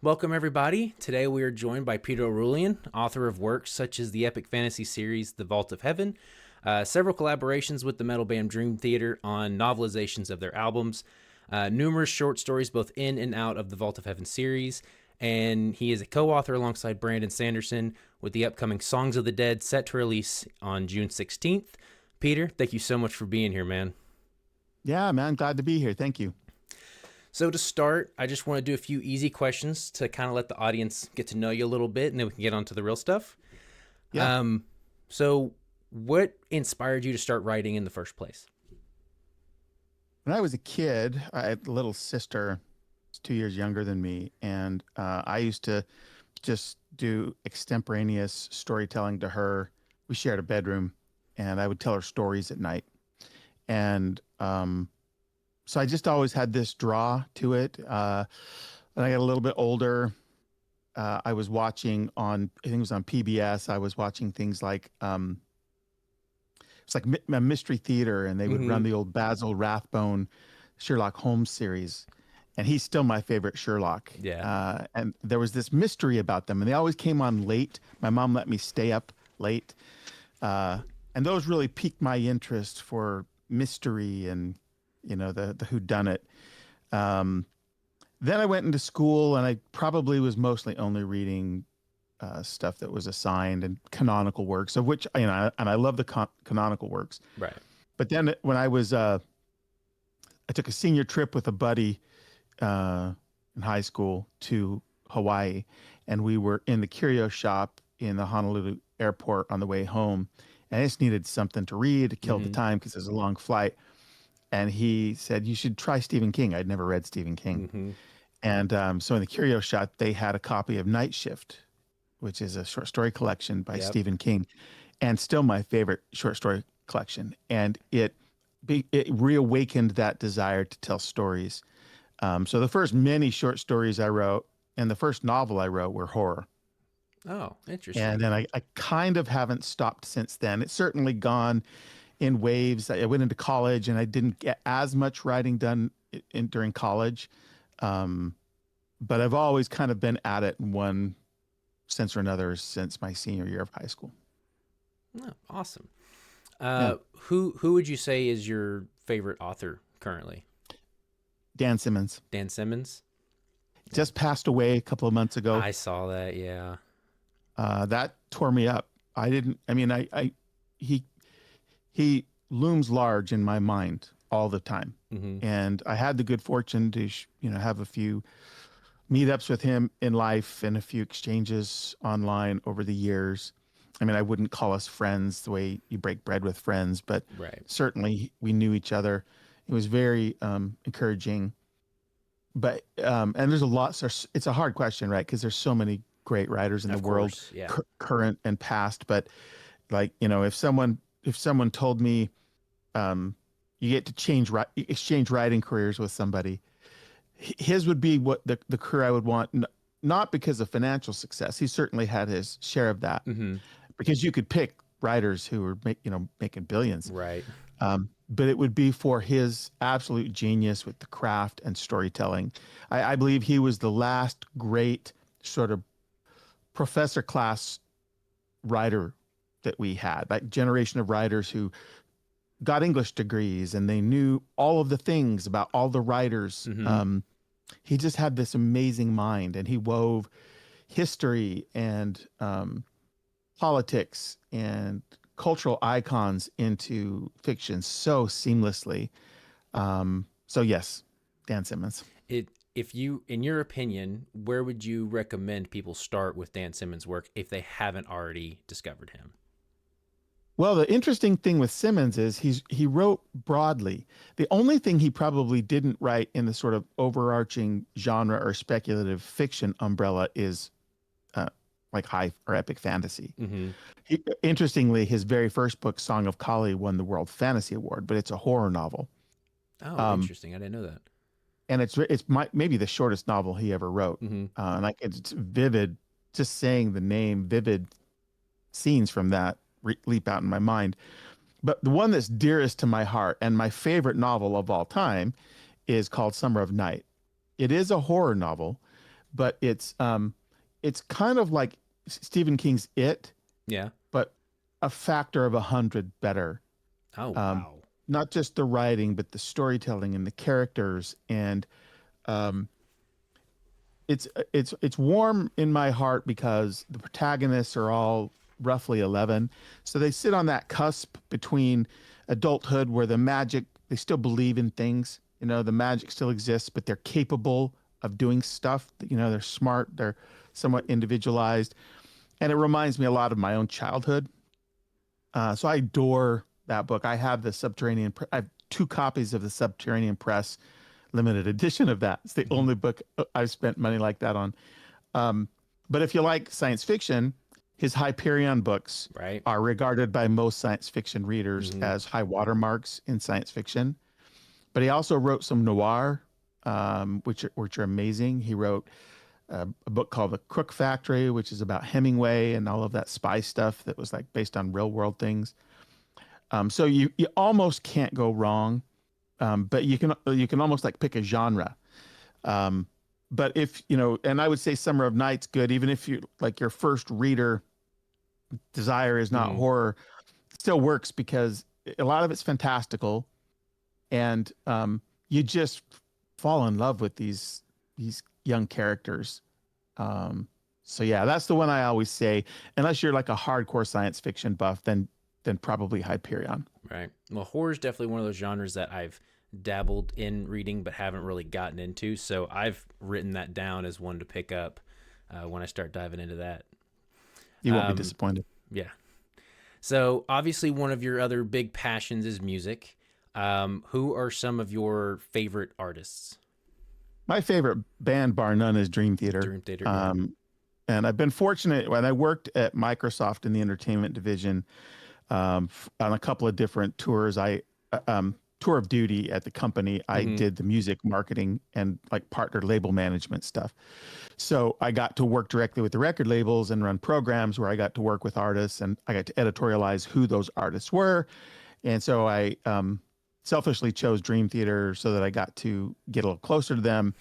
Welcome, everybody. Today we are joined by Peter Orullian, author of works such as the epic fantasy series The Vault of Heaven, several collaborations with the metal band Dream Theater on novelizations of their albums, numerous short stories both in and out of the Vault of Heaven series, and he is a co-author alongside Brandon Sanderson with the upcoming Songs of the Dead set to release on June 16th. Peter, thank you so much for being here, man. Yeah, man, glad to be here. Thank you. So to start, I just want to do a few easy questions to kind of let the audience get to know you a little bit, and then we can get on to the real stuff. Yeah. So what inspired you to start writing in the first place? When I was a kid, I had a little sister, who's 2 years younger than me, and I used to just do extemporaneous storytelling to her. We shared a bedroom, and I would tell her stories at night. And so I just always had this draw to it. When I got a little bit older, I was watching on, I think it was on PBS, I was watching things like it's like a mystery theater, and they would run Mm-hmm. the old Basil Rathbone Sherlock Holmes series, and he's still my favorite Sherlock. Yeah. And there was this mystery about them, and they always came on late. My mom let me stay up late, and those really piqued my interest for mystery and the who done it. Um, then I went into school, and I probably was mostly only reading stuff that was assigned and canonical works, of which and I love the canonical works. Right. But then when I took a senior trip with a buddy uh, in high school to Hawaii, and we were in the curio shop in the Honolulu airport on the way home, and I just needed something to read to kill the Mm-hmm. time because it was a long flight. And he said, "You should try Stephen King." I'd never read Stephen King, Mm-hmm. and so in the curio shop they had a copy of Night Shift, which is a short story collection by Yep. Stephen King, and still my favorite short story collection. And it reawakened that desire to tell stories. So the first many short stories I wrote and the first novel I wrote were horror. Oh, interesting. And then I kind of haven't stopped since then. It's certainly gone in waves. I went into college and I didn't get as much writing done during college. Um, but I've always kind of been at it in one sense or another since my senior year of high school. Oh, awesome. Yeah. Who would you say is your favorite author currently? Dan Simmons Dan Simmons? just passed away a couple of months ago. I saw that, yeah. That tore me up. I didn't, I mean, he, he looms large in my mind all the time. Mm-hmm. And I had the good fortune to, have a few meetups with him in life and a few exchanges online over the years. I mean, I wouldn't call us friends the way you break bread with friends, but Right. certainly we knew each other. It was very encouraging. But and there's a lot. So it's a hard question, right? Because there's so many great writers in the Of world, course, yeah. current and past. But like if someone told me you get to exchange writing careers with somebody, his would be what the career I would want. Not because of financial success. He certainly had his share of that, Mm-hmm. because you could pick writers who were making billions. Right. But it would be for his absolute genius with the craft and storytelling. I believe he was the last great sort of professor class writer that we had, that generation of writers who got English degrees and they knew all of the things about all the writers. Mm-hmm. He just had this amazing mind, and he wove history and politics and cultural icons into fiction so seamlessly. So yes, Dan Simmons. If you, in your opinion, where would you recommend people start with Dan Simmons' work if they haven't already discovered him? Well, the interesting thing with Simmons is he wrote broadly. The only thing he probably didn't write in the sort of overarching genre or speculative fiction umbrella is uh, like high or epic fantasy. Mm-hmm. Interestingly, his very first book, Song of Kali, won the World Fantasy Award, but it's a horror novel. Oh, Um, interesting. I didn't know that. and maybe the shortest novel he ever wrote. Mm-hmm. And it's vivid, just saying the name, vivid scenes from that leap out in my mind. But the one that's dearest to my heart and my favorite novel of all time is called Summer of Night. It is a horror novel, but it's kind of like Stephen King's It, Yeah. but a factor of 100 better. Oh, Um, wow. Not just the writing, but the storytelling and the characters, and um, it's warm in my heart because the protagonists are all roughly 11, so they sit on that cusp between adulthood where the magic, they still believe in things, the magic still exists, but they're capable of doing stuff. They're smart, they're somewhat individualized, and it reminds me a lot of my own childhood. So I adore that book. I have the Subterranean. I have two copies of the Subterranean Press limited edition of that. It's the Hmm. only book I've spent money like that on. Um, but if you like science fiction, his Hyperion books Right. are regarded by most science fiction readers Hmm. as high watermarks in science fiction. But he also wrote some noir, which are amazing. He wrote a book called The Crook Factory, which is about Hemingway and all of that spy stuff that was like based on real world things. So you almost can't go wrong, but you can almost like pick a genre. Um, but if and I would say Summer of Night's good, even if you like your first reader desire is not Hmm. horror, it still works because a lot of it's fantastical, and you just fall in love with these young characters. Um, so yeah, that's the one I always say. Unless you're like a hardcore science fiction buff, then probably Hyperion. Right. Well, horror is definitely one of those genres that I've dabbled in reading but haven't really gotten into. So I've written that down as one to pick up when I start diving into that. You won't be Um, disappointed. yeah. So obviously, one of your other big passions is music. Who are some of your favorite artists? My favorite band, bar none, is Dream Theater. Dream Theater. Yeah. Um, and I've been fortunate when I worked at Microsoft in the entertainment division on a couple of different tours. Tour of duty at the company. I Mm-hmm. did the music marketing and like partner label management stuff. So I got to work directly with the record labels and run programs where I got to work with artists and I got to editorialize who those artists were. And so I selfishly chose Dream Theater so that I got to get a little closer to them,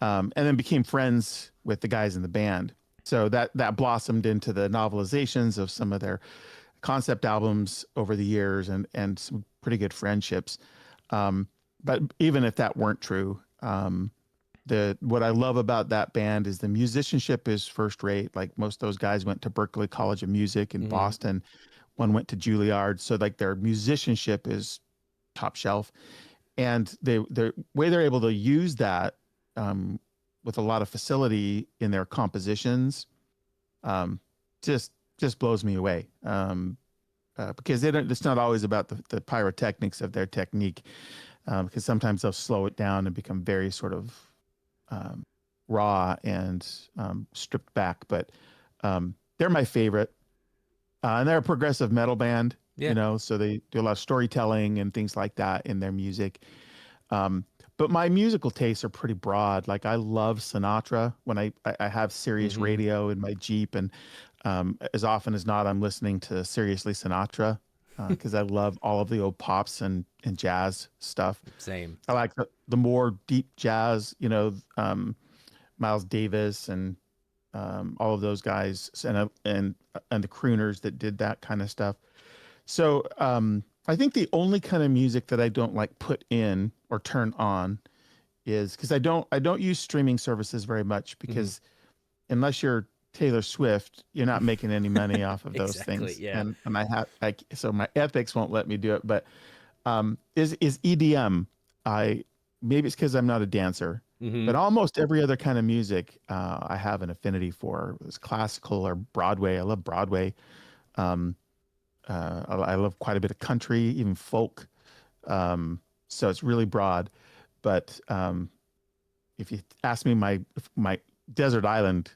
and then became friends with the guys in the band. So that blossomed into the novelizations of some of their concept albums over the years, and some pretty good friendships. But even if that weren't true, the what I love about that band is the musicianship is first rate. Like most of those guys went to Berklee College of Music in Mm-hmm. Boston. One went to Juilliard, so like their musicianship is top shelf, and the way they're able to use that with a lot of facility in their compositions, um, just blows me away. Because they don't. It's not always about the pyrotechnics of their technique, because sometimes they'll slow it down and become very sort of um, raw and stripped back. But they're my favorite, and they're a progressive metal band. Yeah. So they do a lot of storytelling and things like that in their music. Um, but my musical tastes are pretty broad. Like I love Sinatra when I have Sirius Mm-hmm. radio in my Jeep, and as often as not, I'm listening to Seriously Sinatra because I love all of the old pops and jazz stuff. Same. I like the more deep jazz, Miles Davis and all of those guys, and the crooners that did that kind of stuff. So I think the only kind of music that I don't like put in or turn on is because I don't use streaming services very much Mm-hmm. because unless you're Taylor Swift, you're not making any money off of those Exactly. things, Yeah. and so my ethics won't let me do it. But is EDM? I Maybe it's because I'm not a dancer, Mm-hmm. but almost every other kind of music I have an affinity for. It's classical or Broadway. I love Broadway. Um, I love quite a bit of country, even folk. So it's really broad. But if you ask me my desert island,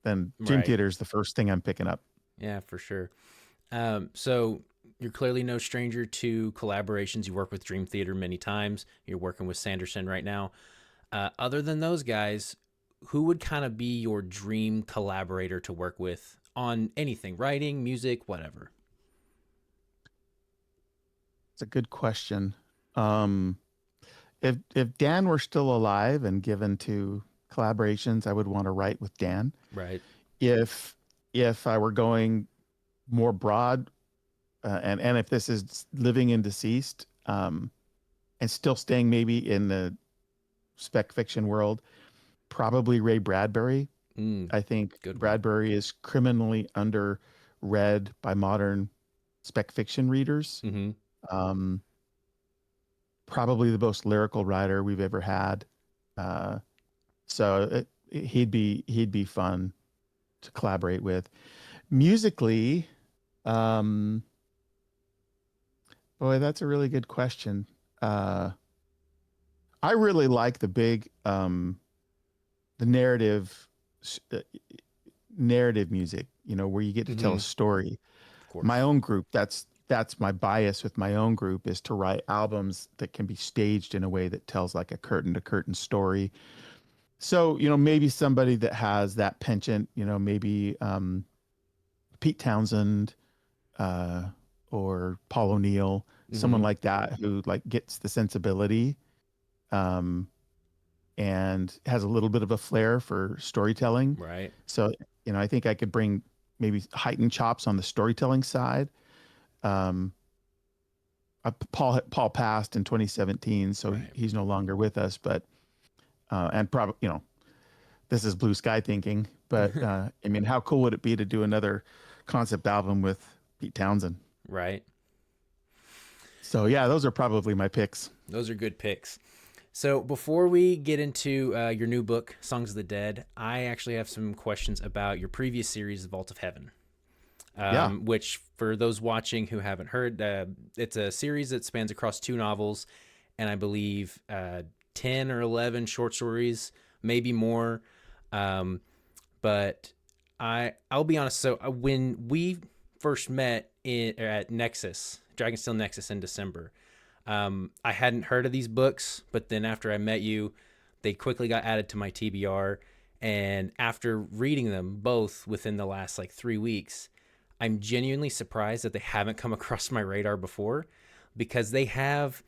then Dream Right. Theater is the first thing I'm picking up. Yeah, for sure. So you're clearly no stranger to collaborations. You work with Dream Theater many times. You're working with Sanderson right now. Other than those guys, who would kind of be your dream collaborator to work with on anything, writing, music, whatever? It's a good question. Um, if Dan were still alive and given to collaborations I would want to write with Dan. Right. If I were going more broad, and if this is living and deceased, and still staying maybe in the spec fiction world, probably Ray Bradbury. Mm, I think good one. Bradbury is criminally underread by modern spec fiction readers. Mm-hmm. Um, Probably the most lyrical writer we've ever had. Uh, he'd be fun to collaborate with. Musically, um, boy, that's a really good question. Uh, I really like the uh, narrative music, where you get to tell Mm-hmm. a story. Of My course. own group, that's my bias with my own group, is to write albums that can be staged in a way that tells like a curtain to curtain story. So, maybe somebody that has that penchant, maybe Pete Townsend, uh, or Paul O'Neill, someone Mm-hmm. like that who like gets the sensibility, um, and has a little bit of a flair for storytelling. Right. So, I think I could bring maybe heightened chops on the storytelling side. Um, Paul passed in 2017, so Right. he's no longer with us. But and probably, this is blue sky thinking. But I mean, how cool would it be to do another concept album with Pete Townsend? Right. So yeah, those are probably my picks. Those are good picks. So before we get into your new book, Songs of the Dead, I actually have some questions about your previous series, The Vault of Heaven. Yeah. Which, for those watching who haven't heard, it's a series that spans across 2 novels, and I believe 10 or 11 short stories, maybe more. Um, but I'll be honest. So when we first met at Nexus, Dragonsteel Nexus in December, I hadn't heard of these books, but then after I met you, they quickly got added to my TBR. And after reading them both within the last like 3 weeks, I'm genuinely surprised that they haven't come across my radar before, because they have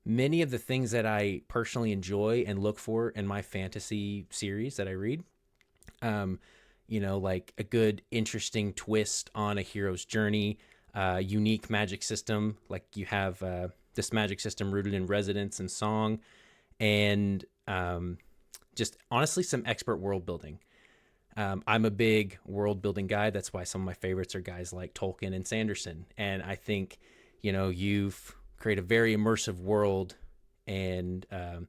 many of the things that I personally enjoy and look for in my fantasy series that I read. Um, like a good, interesting twist on a hero's journey, unique magic system. Like you have this magic system rooted in resonance and song, and just honestly some expert world building. I'm a big world building guy. That's why some of my favorites are guys like Tolkien and Sanderson. And I think, you've created a very immersive world, and it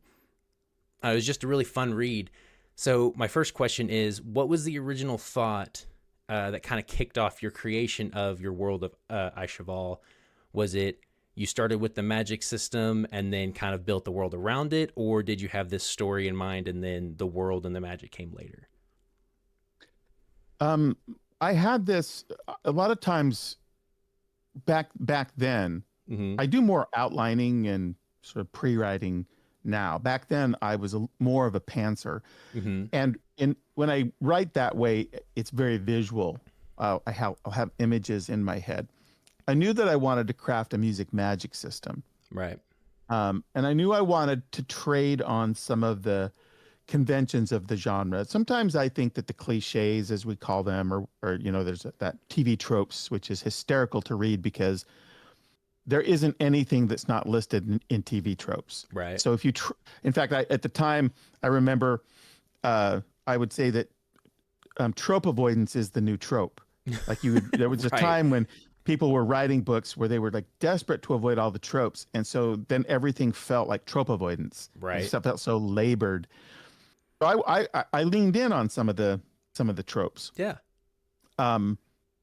was just a really fun read. So my first question is, what was the original thought that kind of kicked off your creation of your world of Aishaval? Was it you started with the magic system and then kind of built the world around it, or did you have this story in mind and then the world and the magic came later? Um, I had this a lot of times back then. Mm-hmm. I do more outlining and sort of pre-writing now. Back then, I was more of a pantser, Mm-hmm. and when I write that way, it's very visual. I'll have images in my head. I knew that I wanted to craft a music magic system, Right. and I knew I wanted to trade on some of the conventions of the genre. Sometimes I think that the cliches, as we call them, or there's that TV tropes, which is hysterical to read because there isn't anything that's not listed in TV tropes. Right. So if you, in fact, at the time, I remember I would say that trope avoidance is the new trope. Like there was a Right. time when people were writing books where they were like desperate to avoid all the tropes, and so then everything felt like trope avoidance. It Right. just felt so labored. So I leaned in on some of the tropes, Yeah. um,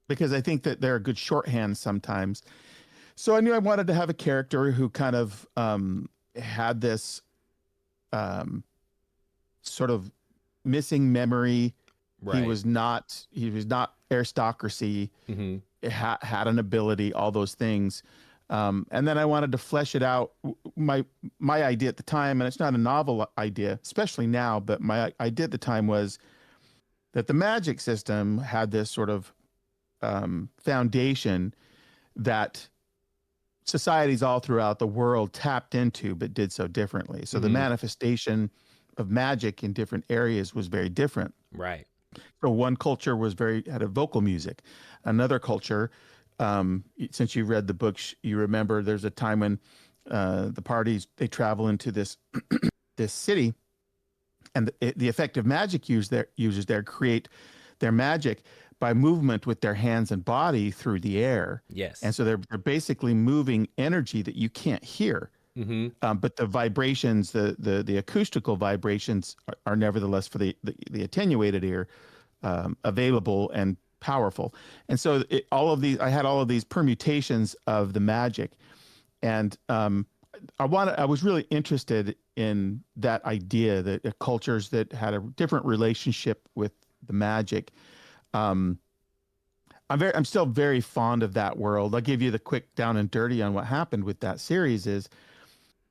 because I think that they're a good shorthand sometimes. So I knew I wanted to have a character who kind of had this um, sort of missing memory. He Right. was not aristocracy. Mm-hmm. Had an ability, all those things. And then I wanted to flesh it out. My idea at the time, and it's not a novel idea, especially now, but my idea at the time was that the magic system had this sort of foundation that societies all throughout the world tapped into, but did so differently. So the Mm-hmm. manifestation of magic in different areas was very different. Right. So one culture had a vocal music. Another culture, since you read the books, you remember there's a time when the parties, they travel into this this city, and the effective magic users there create their magic by movement with their hands and body through the air. Yes. And so they're basically moving energy that you can't hear. Mm-hmm. But the vibrations, the acoustical vibrations are nevertheless for the attenuated ear available and powerful. And so I had all of these permutations of the magic, and I was really interested in that idea that cultures that had a different relationship with the magic. I'm still very fond of that world. I'll give you the quick down and dirty on what happened with that series is,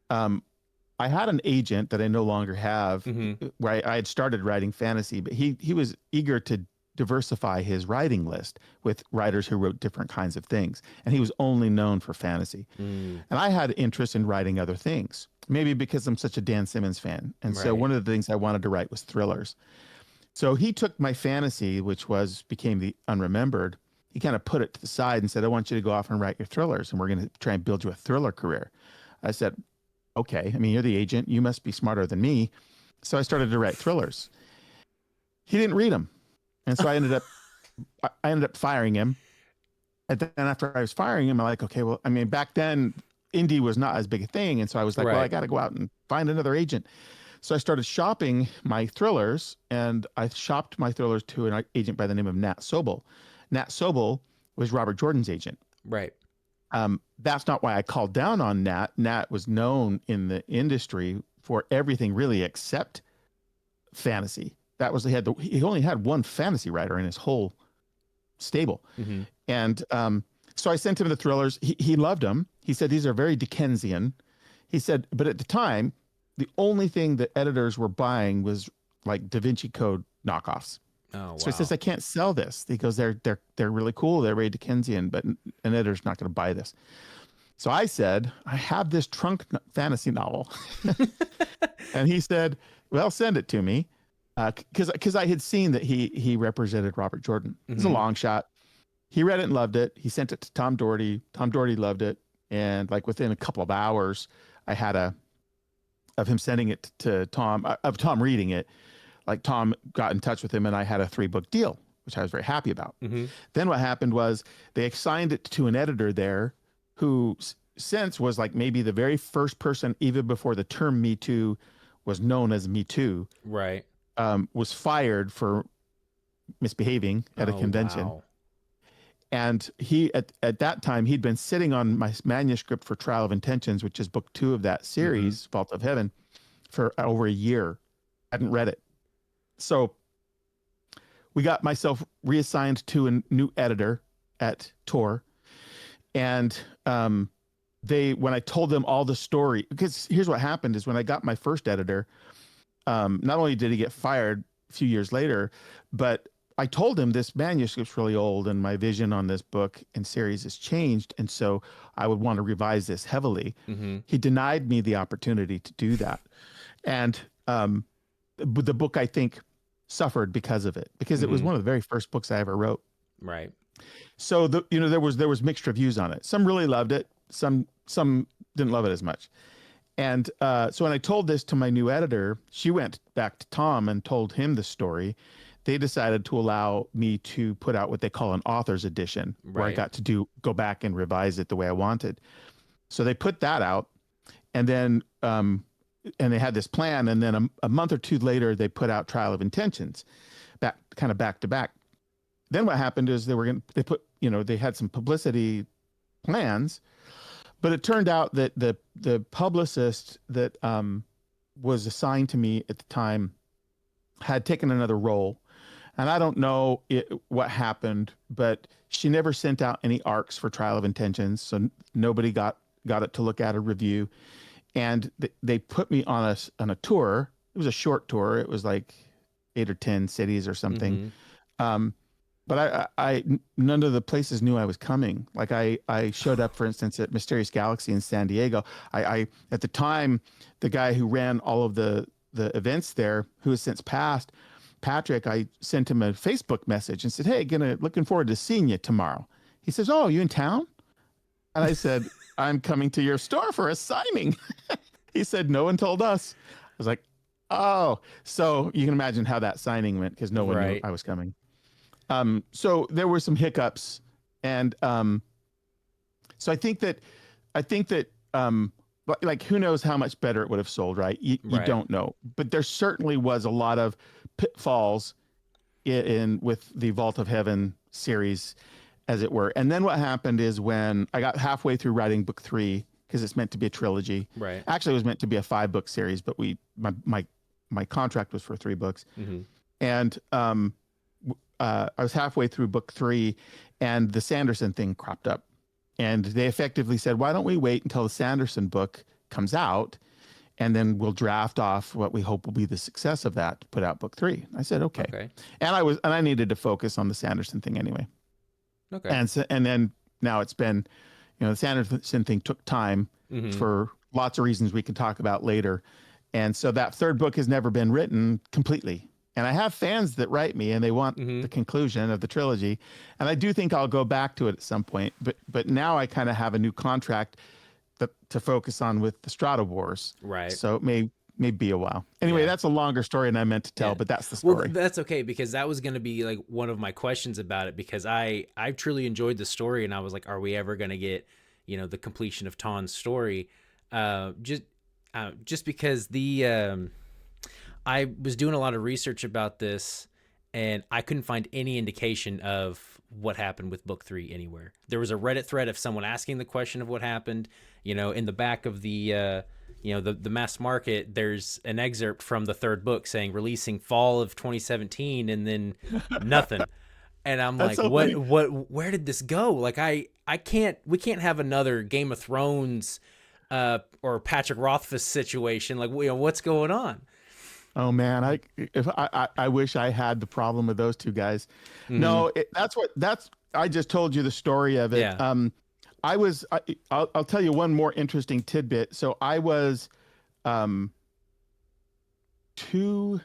I had an agent that I no longer have, Mm-hmm. where I had started writing fantasy, but he was eager to diversify his writing list with writers who wrote different kinds of things. And he was only known for fantasy. Mm. And I had interest in writing other things, maybe because I'm such a Dan Simmons fan. And so Right. one of the things I wanted to write was thrillers. So he took my fantasy, which became the Unremembered. He kind of put it to the side and said, I want you to go off and write your thrillers, and we're going to try and build you a thriller career. I said, okay. I mean, you're the agent. You must be smarter than me. So I started to write thrillers. He didn't read them. And so I ended up firing him. And then after I was firing him, I'm like, okay, well, I mean, back then indie was not as big a thing. And so I was like, well, I Right. got to go out and find another agent. So I started shopping my thrillers, and I shopped my thrillers to an agent by the name of Nat Sobel. Nat Sobel was Robert Jordan's agent. Right. That's not why I called down on Nat. Nat was known in the industry for everything really except fantasy. That was he only had one fantasy writer in his whole stable. Mm-hmm. And so I sent him the thrillers. He loved them. He said these are very Dickensian. He said, but at the time, the only thing that editors were buying was like Da Vinci Code knockoffs. Oh, wow. So he says, I can't sell this. He goes, they're really cool. They're very Dickensian, but an editor's not going to buy this. So I said, I have this trunk fantasy novel. And he said, well, send it to me. Because I had seen that he represented Robert Jordan. It's a Mhm. long shot. He read it and loved it. He sent it to Tom Doherty. Tom Doherty loved it. And like within a couple of hours, I had of him sending it to Tom, of Tom reading it. Like Tom got in touch with him, and I had a 3-book deal, which I was very happy about. Mm-hmm. Then what happened was they assigned it to an editor there who since was like maybe the very first person, even before the term Me Too was known as Me Too, Right. was fired for misbehaving at a Oh, convention. wow. And he, at that time, he'd been sitting on my manuscript for Trial of Intentions, which is book 2 of that series, Vault of Heaven, for over a year. I hadn't read it. So we got myself reassigned to a new editor at Tor. And when I told them all the story, because here's what happened is when I got my first editor, not only did he get fired a few years later, but I told him this manuscript's really old and my vision on this book and series has changed. And so I would want to revise this heavily. Mm-hmm. He denied me the opportunity to do that. And the book, I think, suffered because of it, because it was one of the very first books I ever wrote. Right. So there was mixed reviews on it. Some really loved it. Some didn't love it as much. And so when I told this to my new editor, she went back to Tom and told him the story. They decided to allow me to put out what they call an author's edition, where I Right. got to go back and revise it the way I wanted. So they put that out, and then and they had this plan. And then a month or two later, they put out Trial of Intentions, back to back. Then what happened is they had some publicity plans, but it turned out that the publicist that was assigned to me at the time had taken another role. And I don't know what happened, but she never sent out any arcs for Trial of Intentions. So nobody got it to look at or review. And they put me on a tour. It was a short tour. It was like 8 or 10 cities or something. Mm-hmm. But I none of the places knew I was coming. Like I showed up, for instance, at Mysterious Galaxy in San Diego. I at the time, the guy who ran all of the the events there, who has since passed, Patrick, I sent him a Facebook message and said, "Hey, looking forward to seeing you tomorrow." He says, "Oh, you in town?" And I said, "I'm coming to your store for a signing." He said, "No one told us." I was like, "Oh." So you can imagine how that signing went, because no one knew Right. I was coming. So there were some hiccups, and so I think that like, who knows how much better it would have sold, right? You Right. don't know, but there certainly was a lot of pitfalls with the Vault of Heaven series, as it were. And then what happened is, when I got halfway through writing book 3, because it's meant to be a trilogy. Right. Actually, it was meant to be a 5-book series, but my contract was for 3 books. Mm-hmm. And I was halfway through book 3, and the Sanderson thing cropped up. And they effectively said, "Why don't we wait until the Sanderson book comes out, and then we'll draft off what we hope will be the success of that to put out book 3." I said, "Okay." Okay. And I needed to focus on the Sanderson thing anyway. Okay. And then now it's been, the Sanderson thing took time Mm-hmm. for lots of reasons we can talk about later. And so that 3rd book has never been written completely. And I have fans that write me, and they want Mm-hmm. the conclusion of the trilogy. And I do think I'll go back to it at some point. But now I kind of have a new contract to focus on with the Strata Wars. Right. So it may be a while. Anyway, Yeah. that's a longer story than I meant to tell, Yeah. but that's the Well, story. that's okay, because that was going to be like one of my questions about it, because I truly enjoyed the story, and I was like, are we ever going to get, the completion of Ton's story? Just because I was doing a lot of research about this, and I couldn't find any indication of what happened with book 3 anywhere. There was a Reddit thread of someone asking the question of what happened. In the back of the the mass market, there's an excerpt from the 3rd book saying releasing fall of 2017, and then nothing. And I'm That's like, so funny. where did this go? Like, we can't have another Game of Thrones or Patrick Rothfuss situation. Like, what's going on? Oh man, I wish I had the problem with those two guys. Mm-hmm. No, I just told you the story of it. Yeah. I'll tell you one more interesting tidbit. So I was two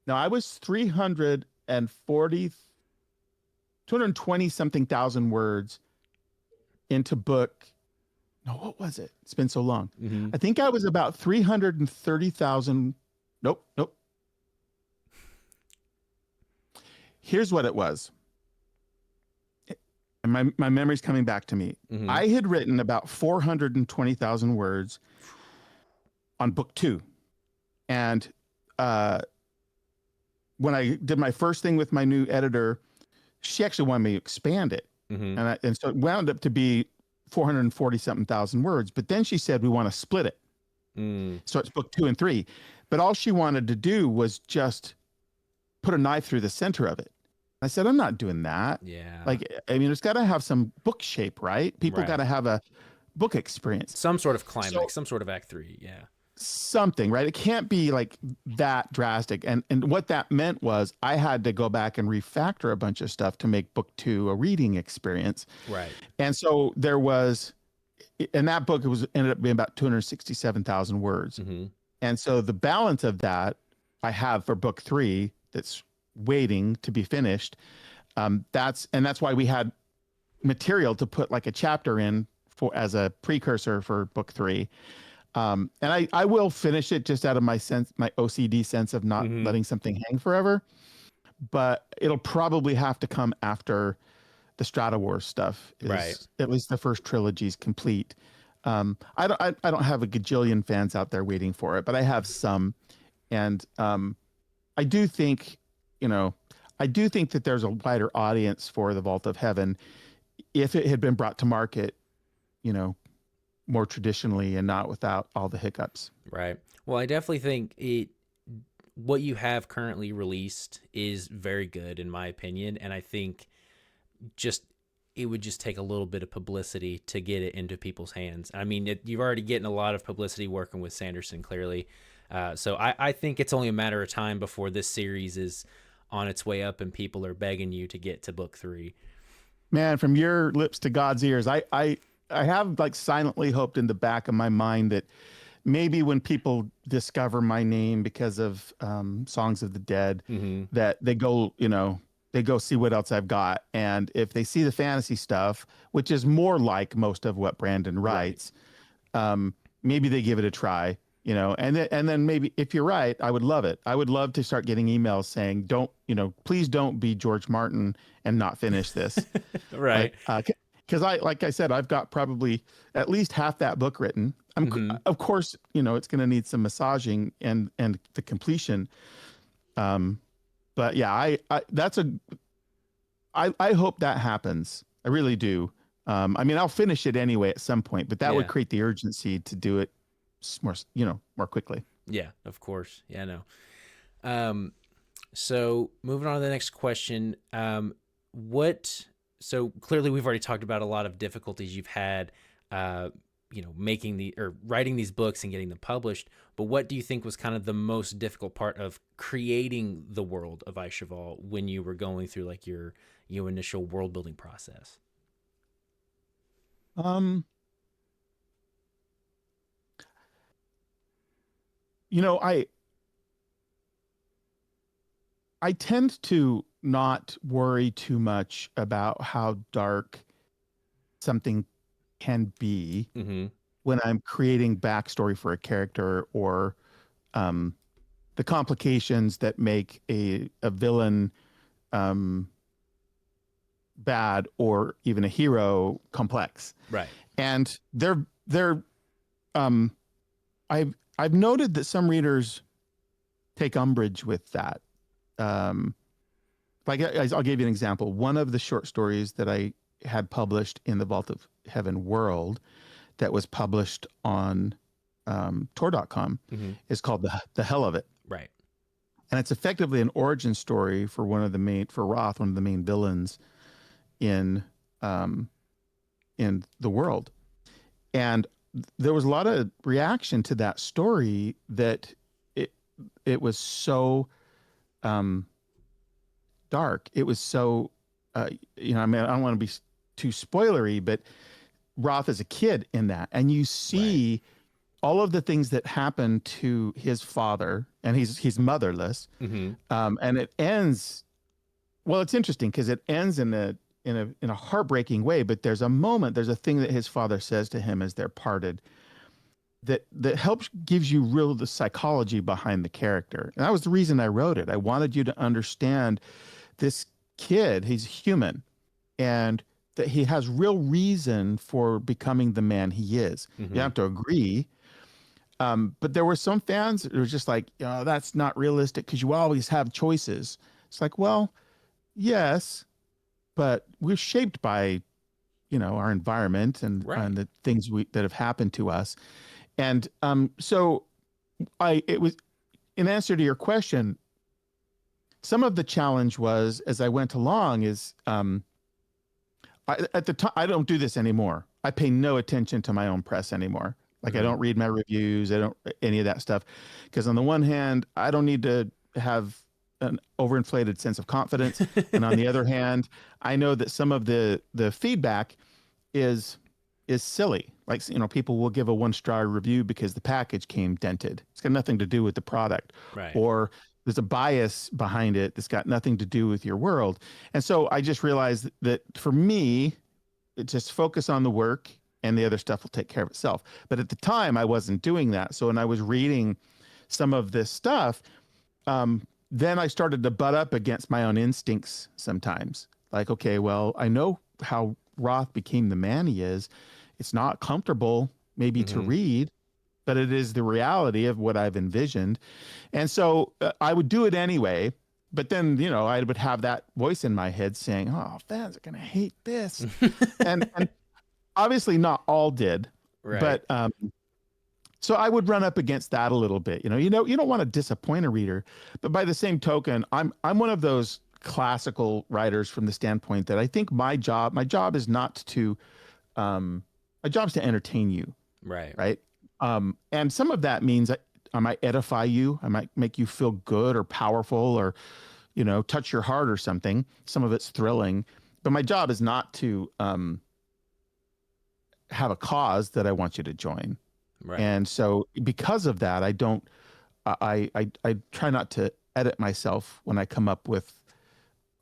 no, I was 220 something thousand words into book. No, what was it? It's been so long. Mm-hmm. I think I was about 330,000. Nope. Here's what it was. And my memory's coming back to me. Mm-hmm. I had written about 420,000 words on book 2. And when I did my first thing with my new editor, she actually wanted me to expand it. Mm-hmm. And so it wound up to be 440 something thousand words. But then she said, we want to split it. Mm. So it's book 2 and 3. But all she wanted to do was just put a knife through the center of it. I said, I'm not doing that. Yeah. Like, I mean, it's got to have some book shape, right? People Right. got to have a book experience. Some sort of climax, So- some sort of act 3. Yeah. Something, right? It can't be like that drastic. And what that meant was I had to go back and refactor a bunch of stuff to make book 2 a reading experience. Right. And so there was, in that book, ended up being about 267,000 words. Mm-hmm. And so the balance of that I have for book 3 that's waiting to be finished. That's why we had material to put like a chapter in for as a precursor for book 3. And I will finish it just out of my OCD sense of not Mhm. letting something hang forever. But it'll probably have to come after the Strata Wars stuff is Right. at least the first trilogy is complete. I don't have a gajillion fans out there waiting for it, but I have some. And I do think that there's a wider audience for the Vault of Heaven if it had been brought to market, more traditionally and not without all the hiccups. Right. Well, I definitely think what you have currently released is very good in my opinion, and I think it would just take a little bit of publicity to get it into people's hands. I mean, you've already getting a lot of publicity working with Sanderson, clearly. So I think it's only a matter of time before this series is on its way up and people are begging you to get to book 3. Man, from your lips to God's ears, I have like silently hoped in the back of my mind maybe when people discover my name because of Songs of the Dead, Mm-hmm. that they go, they go see what else I've got. And if they see the fantasy stuff, which is more like most of what Brandon Right. writes, maybe they give it a try, and then maybe if you're right, I would love it. I would love to start getting emails saying, don't, please don't be George Martin and not finish this. Right. Like, because like I said, I've got probably at least half that book written. Mm-hmm. Of course, it's going to need some massaging and the completion. Um, but yeah, I hope that happens. I really do. I mean, I'll finish it anyway at some point, but that would Yeah. create the urgency to do it more, more quickly. Yeah, of course. Yeah, no. So moving on to the next question. What, so clearly we've already talked about a lot of difficulties you've had, making or writing these books and getting them published, but what do you think was kind of the most difficult part of creating the world of Ice Cheval when you were going through like your initial world building process? Um, you know, I tend to not worry too much about how dark something can be Mm-hmm. when I'm creating backstory for a character, or um, the complications that make a villain um, bad, or even a hero complex. Right. And they're um, I've noted that some readers take umbrage with that. Um, I'll give you an example. One of the short stories that I had published in the Vault of Heaven world, that was published on Tor.com, Mm-hmm. is called the Hell of It, Right. and it's effectively an origin story for Roth, one of the main villains in um, in the world. And there was a lot of reaction to that story, that it was so um, dark. It was so, I mean, I don't want to be too spoilery, but Roth is a kid in that, and you Right. see all of the things that happen to his father, and he's motherless. Mm-hmm. And it ends. Well, it's interesting because it ends in a heartbreaking way. But there's a thing that his father says to him as they're parted, that helps, gives you the psychology behind the character. And that was the reason I wrote it. I wanted you to understand this kid. He's human, and that he has real reason for becoming the man he is. Mm-hmm. You have to agree. But there were some fans that were just like, that's not realistic because you always have choices. It's like, well, yes, but we're shaped by, our environment and, Right. and the things that have happened to us. And so it was, in answer to your question, some of the challenge was, as I went along, is at the time, I don't do this anymore. I pay no attention to my own press anymore. Like, Mm-hmm. I don't read my reviews. I don't any of that stuff. Because on the one hand, I don't need to have an overinflated sense of confidence. And on the other hand, I know that some of the feedback is silly. Like, people will give a 1-star review because the package came dented. It's got nothing to do with the product. Right. Or there's a bias behind it that's got nothing to do with your world. And so I just realized that for me, just focus on the work, and the other stuff will take care of itself. But at the time, I wasn't doing that. So when I was reading some of this stuff, then I started to butt up against my own instincts sometimes. Like, okay, well, I know how Roth became the man he is. It's not comfortable maybe to Mm-hmm. read, but it is the reality of what I've envisioned. And so I would do it anyway. But then, I would have that voice in my head saying, oh, fans are going to hate this. and obviously not all did. Right. But so I would run up against that a little bit. You don't want to disappoint a reader. But by the same token, I'm one of those classical writers from the standpoint that I think my job is not to my job is to entertain you. Right. Right. And some of that means I might edify you. I might make you feel good or powerful, or, touch your heart or something. Some of it's thrilling, but my job is not to have a cause that I want you to join. Right. And so because of that, I try not to edit myself when I come up with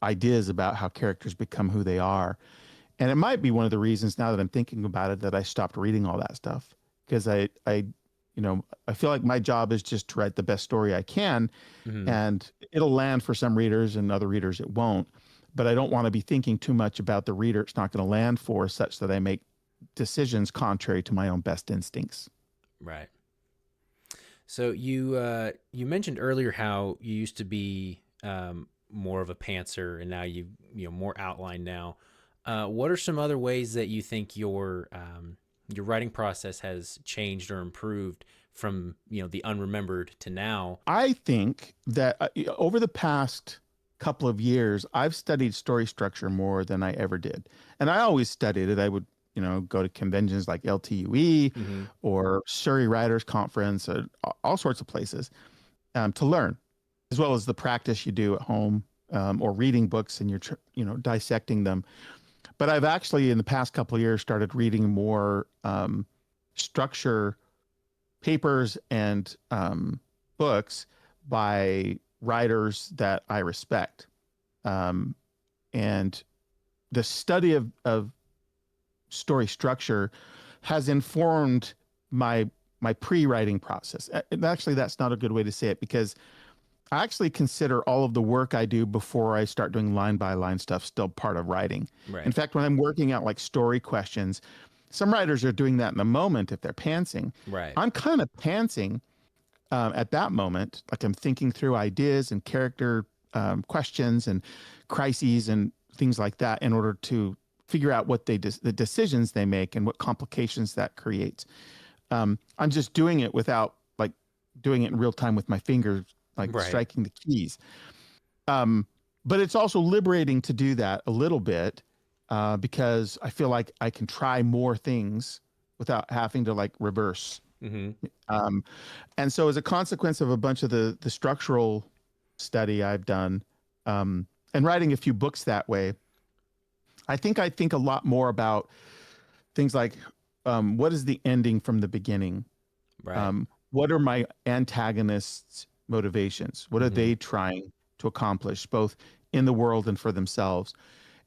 ideas about how characters become who they are. And it might be one of the reasons, now that I'm thinking about it, that I stopped reading all that stuff, because I feel like my job is just to write the best story I can, Hmm. and it'll land for some readers and other readers it won't. But I don't want to be thinking too much about the reader it's not going to land for, such that I make decisions contrary to my own best instincts. Right. So you mentioned earlier how you used to be more of a pantser, and now you more outline now. What are some other ways that you think your writing process has changed or improved from the unremembered to now? I think that over the past couple of years, I've studied story structure more than I ever did. And I always studied it. I would, go to conventions like LTUE Hmm. or Surrey Writers Conference, all sorts of places to learn, as well as the practice you do at home, or reading books and you're, dissecting them. But I've actually, in the past couple of years, started reading more structure papers and books by writers that I respect. Um, and the study of story structure has informed my pre-writing process. And actually, that's not a good way to say it, because I actually consider all of the work I do before I start doing line by line stuff still part of writing. In Right. fact, when I'm working out like story questions, some writers are doing that in the moment if they're pantsing. Right. I'm kind of pantsing at that moment, like I'm thinking through ideas and character questions and crises and things like that in order to figure out what the decisions they make and what complications that creates. I'm just doing it without like doing it in real time with my fingers, like Right. striking the keys. Um, but it's also liberating to do that a little bit, because I feel like I can try more things without having to like reverse. Hmm. Um, and so as a consequence of a bunch of the structural study I've done, and writing a few books that way, I think a lot more about things like, what is the ending from the beginning? Right. What are my antagonists' motivations? What are Hmm. they trying to accomplish, both in the world and for themselves?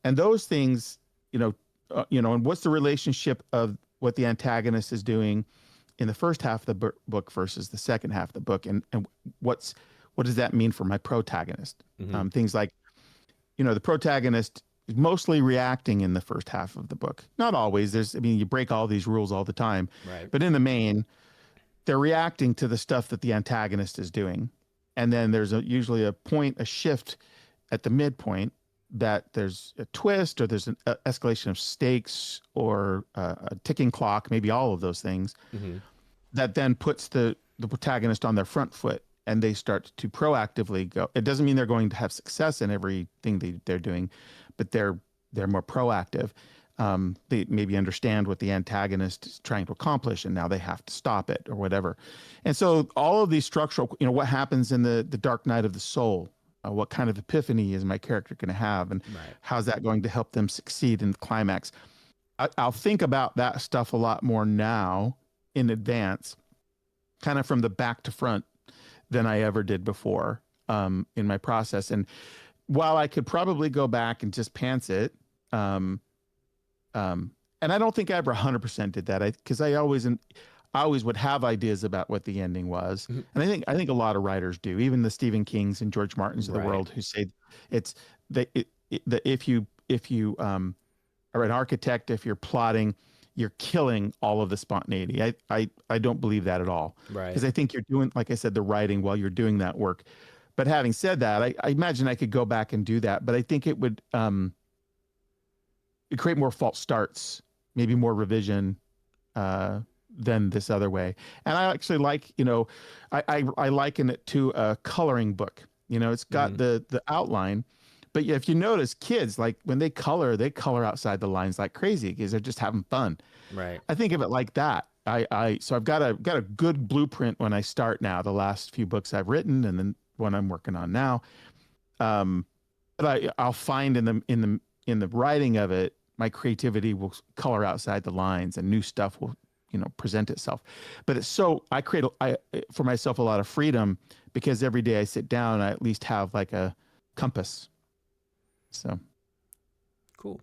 And those things, and what's the relationship of what the antagonist is doing in the first half of the book versus the second half of the book, and what does that mean for my protagonist? Hmm. Things like, the protagonist is mostly reacting in the first half of the book. Not always. I mean, you break all these rules all the time, Right. but in the main, they're reacting to the stuff that the antagonist is doing. And then there's usually a shift at the midpoint, that there's a twist, or there's an escalation of stakes, or a ticking clock, maybe all of those things, Hmm. that then puts the protagonist on their front foot, and they start to proactively go. It doesn't mean they're going to have success in everything they're doing, but they're more proactive. They maybe understand what the antagonist is trying to accomplish, and now they have to stop it or whatever. And so all of these structural, what happens in the dark night of the soul, what kind of epiphany is my character going to have, and Right. how's that going to help them succeed in the climax? I'll think about that stuff a lot more now in advance, kind of from the back to front, than I ever did before, in my process. And while I could probably go back and just pants it, um, and I don't think I ever 100% did that. Because I always would have ideas about what the ending was, Mhm. and I think a lot of writers do, even the Stephen Kings and George Martins of the Right. world, who say it's that if you are an architect, if you're plotting, you're killing all of the spontaneity. I don't believe that at all, Right. because I think you're doing, like I said, the writing while you're doing that work. But having said that, I imagine I could go back and do that, but I think it would create more false starts, maybe more revision, uh, than this other way. And I actually like, I liken it to a coloring book. It's got Hmm. the outline, but if you notice, kids, like when they color outside the lines like crazy, because they're just having fun. Right. I think of it like that. So I've got a good blueprint when I start now. The last few books I've written, and then one I'm working on now. Um, but I'll find in the writing of it, my creativity will color outside the lines, and new stuff will, present itself. But it's I create for myself a lot of freedom because every day I sit down, I at least have like a compass. So Cool.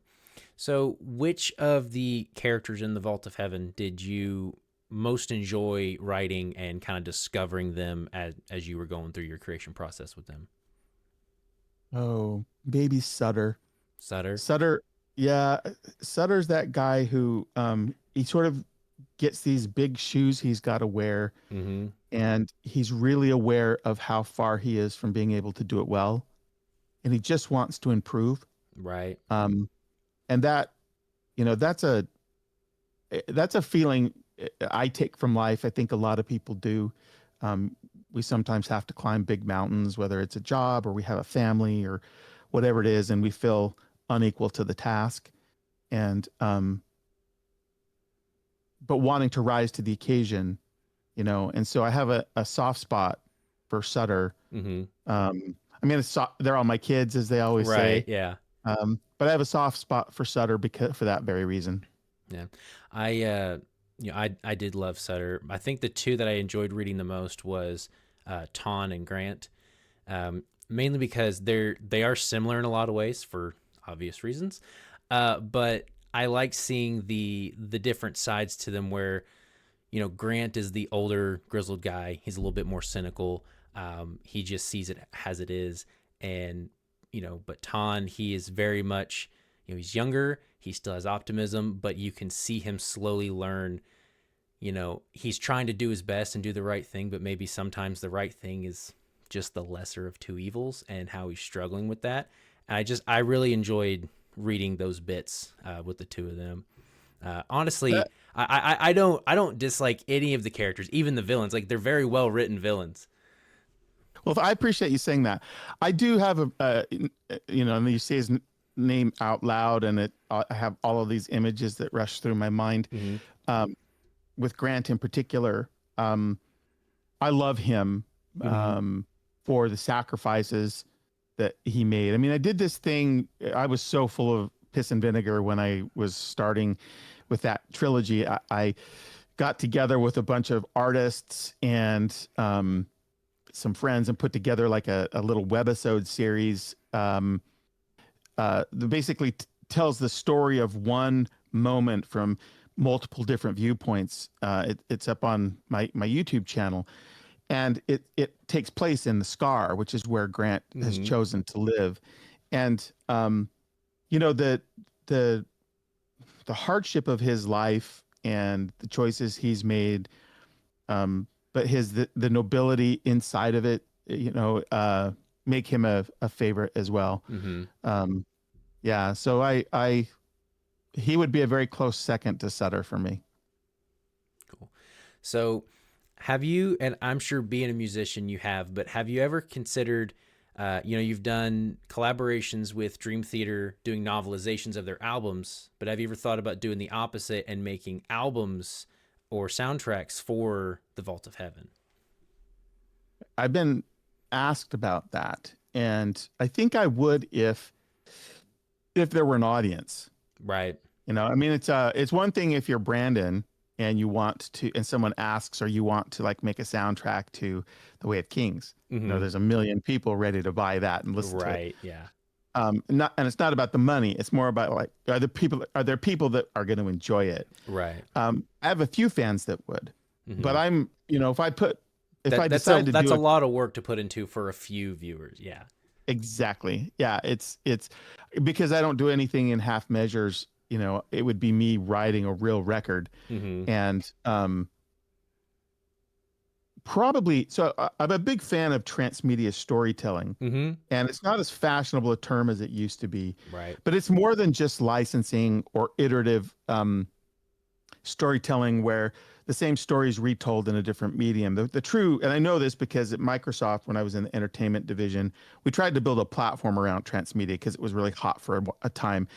So, which of the characters in the Vault of Heaven did you most enjoy writing and kind of discovering them as you were going through your creation process with them? oh, baby Sutter. Sutter. Sutter, yeah, Sutter's that guy who he sort of gets these big shoes he's got to wear, Mm-hmm. and he's really aware of how far he is from being able to do it well, and he just wants to improve. Right. Um, and that, that's a feeling I take from life. I think a lot of people do. We sometimes have to climb big mountains, whether it's a job or we have a family or whatever it is, and we feel unequal to the task. And but wanting to rise to the occasion, And so I have a soft spot for Sutter. Mm-hmm. I mean, they're all my kids, as they always Right. say. Yeah. But I have a soft spot for Sutter for that very reason. Yeah. I did love Sutter. I think the two that I enjoyed reading the most was Ton and Grant, mainly because they are similar in a lot of ways for obvious reasons. But I like seeing the different sides to them where, Grant is the older grizzled guy. He's a little bit more cynical. He just sees it as it is. And, but Ton, he is very much, he's younger. He still has optimism, but you can see him slowly learn, he's trying to do his best and do the right thing, but maybe sometimes the right thing is just the lesser of two evils and how he's struggling with that. And I really enjoyed reading those bits with the two of them. Honestly, That, I don't dislike any of the characters, even the villains. Like, they're very well written villains. well, I appreciate you saying that. I do have and you say his name out loud, and I have all of these images that rush through my mind. Mm-hmm. Um, with Grant in particular, I love him Mm-hmm. for the sacrifices that he made. I mean, I did this thing. I was so full of piss and vinegar when I was starting with that trilogy. I got together with a bunch of artists and some friends and put together like a little webisode series that basically tells the story of one moment from multiple different viewpoints. It's up on my YouTube channel, and it takes place in the Scar, which is where Grant has Mm-hmm. chosen to live. And the the the hardship of his life and the choices he's made, but the nobility inside of it, make him a favorite as well. Mm-hmm. Yeah, so he would be a very close second to Sutter for me. Cool. So, have you, and I'm sure being a musician you have, but have you ever considered, you've done collaborations with Dream Theater doing novelizations of their albums, but have you ever thought about doing the opposite and making albums or soundtracks for the Vault of Heaven? I've been asked about that, and I think I would if there were an audience. Right. I mean, it's one thing if you're Brandon and you want to, and someone asks, or you want to like make a soundtrack to The Way of Kings. Mm-hmm. There's a million people ready to buy that and listen to it. Right. Yeah. And it's not about the money. It's more about like, are there people that are going to enjoy it? Right. I have a few fans that would, Mm-hmm. but if I That's decide to that's do a it, lot of work to put into for a few viewers. Yeah. exactly. Yeah. It's because I don't do anything in half measures. It would be me writing a real record. Mm-hmm. And probably, so I'm a big fan of transmedia storytelling, Mm-hmm. and it's not as fashionable a term as it used to be, Right. but it's more than just licensing or iterative storytelling where the same story is retold in a different medium. The true, and I know this because at Microsoft, when I was in the entertainment division, we tried to build a platform around transmedia because it was really hot for a time.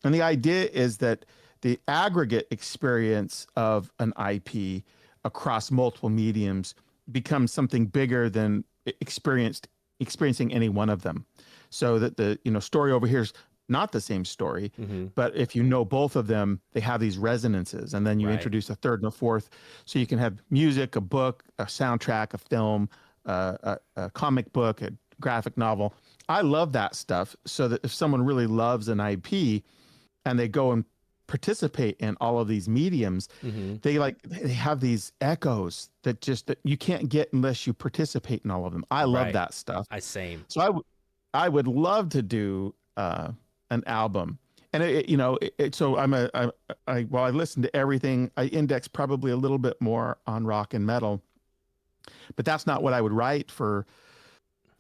And the idea is that the aggregate experience of an IP across multiple mediums becomes something bigger than experiencing any one of them. So that the story over here is not the same story, Mm-hmm. but if you know both of them, they have these resonances, and then you Right. introduce a third and a fourth, so you can have music, a book, a soundtrack, a film, a comic book, a graphic novel. I love that stuff, so that if someone really loves an IP and they go and participate in all of these mediums, Mm-hmm. they have these echoes that you can't get unless you participate in all of them. I love Right. that stuff. I same. So I would love to do an album. And so while I listen to everything, I index probably a little bit more on rock and metal, but that's not what I would write for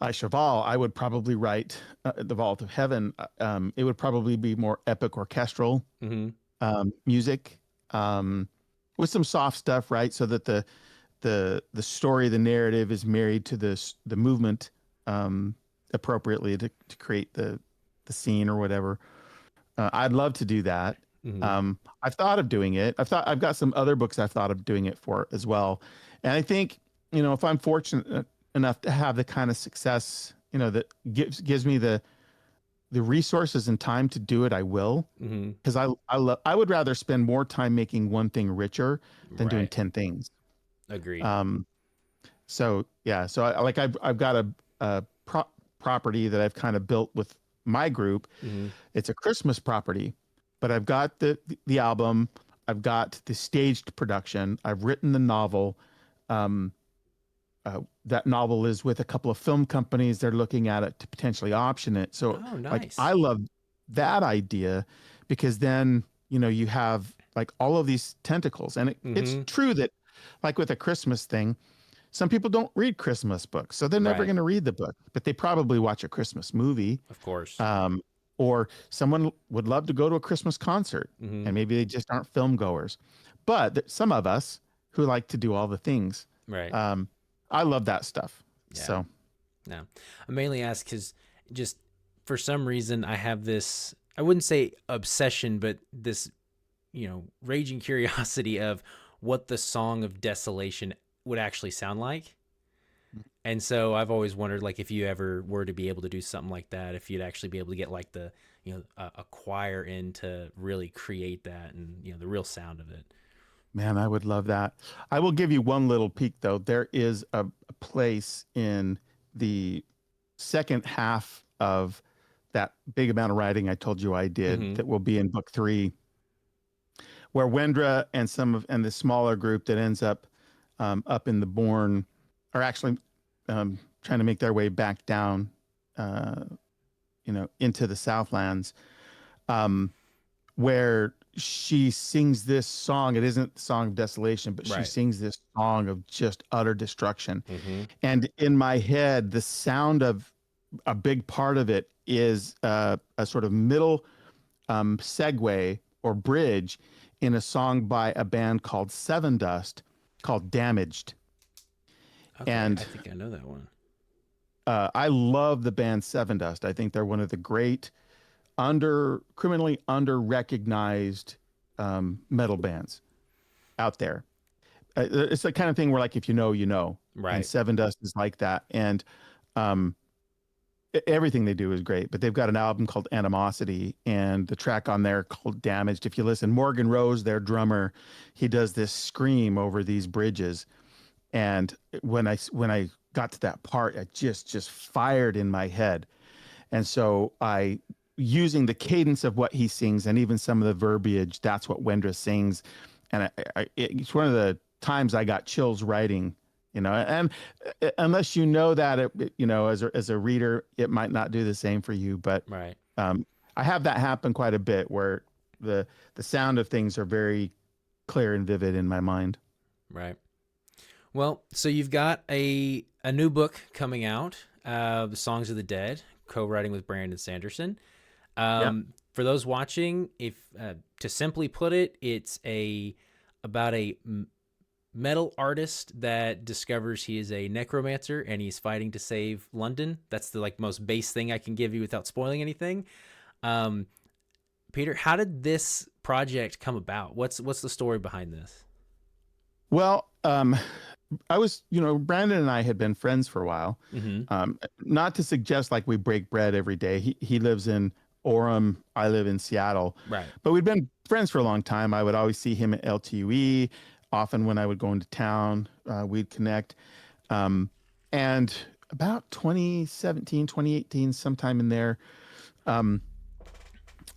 I Cheval. I would probably write The Vault of Heaven. It would probably be more epic orchestral Mm-hmm. music, with some soft stuff, right? So that the story, the narrative is married to the movement appropriately to create the scene or whatever. I'd love to do that. Mm-hmm. I've thought of doing it. I've got some other books I've thought of doing it for as well. And I think, if I'm fortunate enough to have the kind of success, that gives me the resources and time to do it, I will. Mm-hmm. Because I would rather spend more time making one thing richer than doing Right. 10 things. Agreed. So yeah, so I've got a property that I've kind of built with my group. Mm-hmm. It's a Christmas property, but I've got the album, I've got the staged production, I've written the novel. That novel is with a couple of film companies. They're looking at it to potentially option it. So Oh, like nice. I love that idea, because then you have like all of these tentacles, and it's Mm-hmm. true that like with a Christmas thing, some people don't read Christmas books, so they're never Right. going to read the book, but they probably watch a Christmas movie. Of course. Or someone would love to go to a Christmas concert, Mm-hmm. and maybe they just aren't film goers. But some of us who like to do all the things, Right. I love that stuff. Yeah. So No. I mainly ask because just for some reason I have this, I wouldn't say obsession, but this, raging curiosity of what the Song of Desolation would actually sound like. And so I've always wondered, like, if you ever were to be able to do something like that, if you'd actually be able to get like the, a choir in to really create that and, the real sound of it. man, I would love that. I will give you one little peek though. There is a place in the second half of that big amount of writing I told you I did Mm-hmm. that will be in book 3, where Wendra and the smaller group that ends up in the Bourne are actually trying to make their way back down, into the Southlands, where she sings this song. It isn't the Song of Desolation, but she Right. sings this song of just utter destruction. Mm-hmm. And in my head, the sound of a big part of it is a sort of middle segue or bridge in a song by a band called Seven Dust called Damaged. Okay. And I think I know that one. I love the band Seven Dust. I think they're one of the great criminally under recognized metal bands out there. It's the kind of thing where like if you know, you know. And Right. Seven Dust is like that. And everything they do is great, but they've got an album called Animosity, and the track on there called Damaged. If you listen, Morgan Rose, their drummer, he does this scream over these bridges. And when I got to that part, it just fired in my head. And so using the cadence of what he sings and even some of the verbiage, that's what Wendra sings. And it's one of the times I got chills writing, and unless you know that, as a reader, it might not do the same for you. But Right. I have that happen quite a bit, where the sound of things are very clear and vivid in my mind. Right. Well, so you've got a new book coming out, The Songs of the Dead, co-writing with Brandon Sanderson. Yeah. For those watching, if to simply put it, it's about a metal artist that discovers he is a necromancer and he's fighting to save London. That's the most base thing I can give you without spoiling anything. Peter, how did this project come about? What's the story behind this? Well, I was, Brandon and I had been friends for a while. Mm-hmm. Not to suggest like we break bread every day. He lives in Orem. I live in Seattle. Right. But we'd been friends for a long time. I would always see him at LTUE. Often when I would go into town, we'd connect. Um, and about 2017, 2018, sometime in there, um,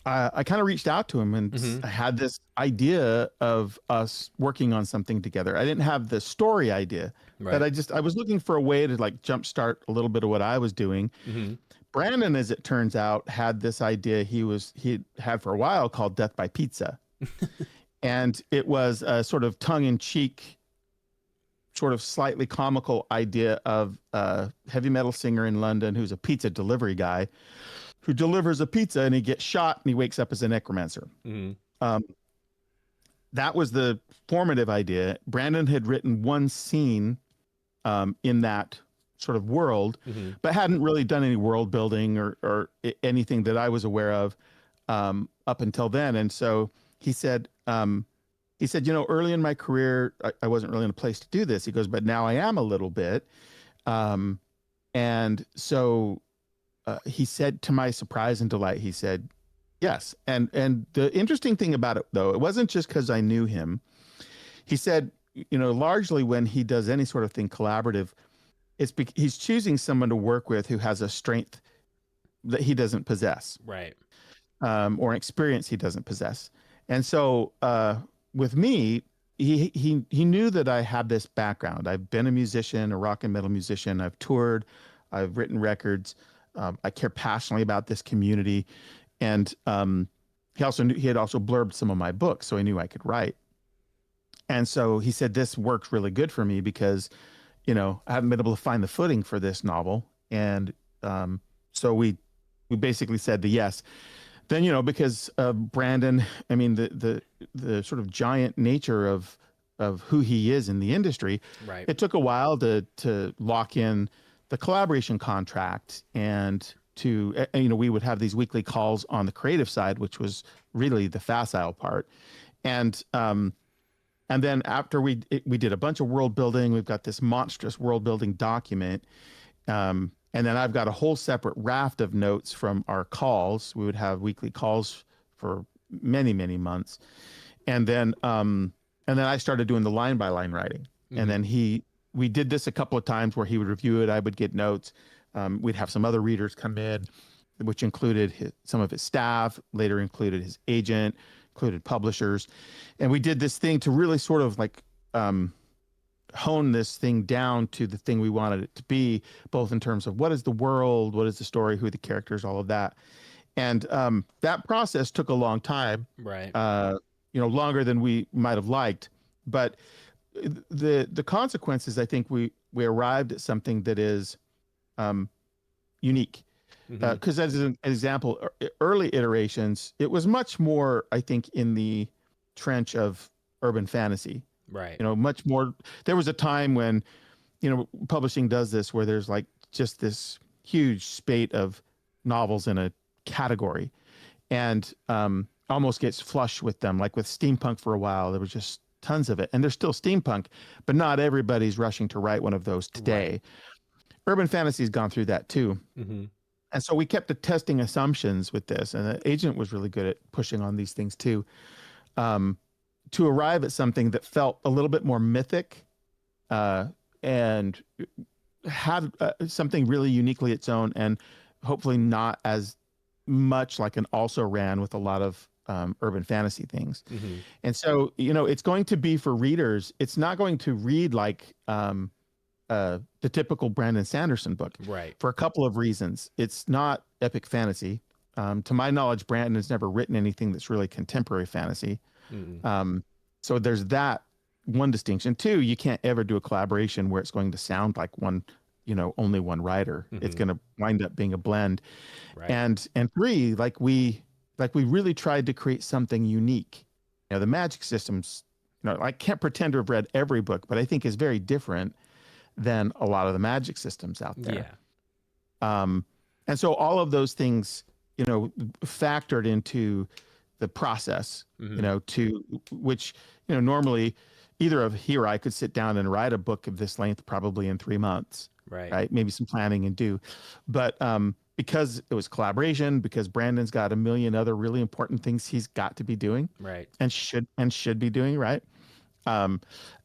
I kind of reached out to him and Mm-hmm. I had this idea of us working on something together. I didn't have the story idea, but Right. I was looking for a way to like jumpstart a little bit of what I was doing. Mm-hmm. Brandon, as it turns out, had this idea he had for a while called Death by Pizza. And it was a sort of tongue-in-cheek, sort of slightly comical idea of a heavy metal singer in London who's a pizza delivery guy who delivers a pizza and he gets shot and he wakes up as a necromancer. Mm-hmm. Um, that was the formative idea. Brandon had written one scene in that sort of world, Mm-hmm. but hadn't really done any world building anything that I was aware of up until then. And so he said, early in my career, I wasn't really in a place to do this. He goes, but now I am a little bit. And so he said, to my surprise and delight, he said, yes. And the interesting thing about it, though, it wasn't just because I knew him. He said, largely when he does any sort of thing collaborative, he's choosing someone to work with who has a strength that he doesn't possess, Right. or an experience he doesn't possess. And so with me, he knew that I had this background. I've been a musician, a rock and metal musician. I've toured, I've written records. I care passionately about this community, and he had also blurbed some of my books, so he knew I could write. And so he said this works really good for me because, I haven't been able to find the footing for this novel, and so we basically said the yes. Then because Brandon, I mean the sort of giant nature of who he is in the industry, Right. it took a while to lock in the collaboration contract, and we would have these weekly calls on the creative side, which was really the facile part. And then after we did a bunch of world building, we've got this monstrous world building document. And then I've got a whole separate raft of notes from our calls. We would have weekly calls for many, many months. And then I started doing the line by line writing. Mm-hmm. And then we did this a couple of times where he would review it. I would get notes. We'd have some other readers come in, which included some of his staff, later included his agent, included publishers. And we did this thing to really sort of like hone this thing down to the thing we wanted it to be, both in terms of what is the world, what is the story, who are the characters, all of that. And that process took a long time, Right. Longer than we might have liked. But the consequences, I think we arrived at something that is unique. Because as an example, early iterations, it was much more, I think, in the trench of urban fantasy. Right. Much more. There was a time when, publishing does this where there's like just this huge spate of novels in a category, and almost gets flush with them. Like with steampunk for a while, there was just tons of it, and there's still steampunk, but not everybody's rushing to write one of those today. Right. Urban fantasy's gone through that too. Mm-hmm. And so we kept testing assumptions with this, and the agent was really good at pushing on these things too, to arrive at something that felt a little bit more mythic, and had something really uniquely its own, and hopefully not as much like an also ran with a lot of urban fantasy things. Mm-hmm. And so, it's going to be for readers. It's not going to read like the typical Brandon Sanderson book, right? For a couple of reasons. It's not epic fantasy. To my knowledge, Brandon has never written anything that's really contemporary fantasy. Mm-hmm. So there's that one distinction. Two, you can't ever do a collaboration where it's going to sound like one, only one writer. Mm-hmm. It's going to wind up being a blend. Right. And three, like we really tried to create something unique. The magic systems, I can't pretend to have read every book, but I think is very different than a lot of the magic systems out there. Yeah. And so all of those things, factored into the process, mm-hmm. To which, normally either of he or I could sit down and write a book of this length probably in 3 months, right? Maybe some planning and do. But because it was collaboration, because Brandon's got a million other really important things he's got to be doing Right. and should be doing, right? Um,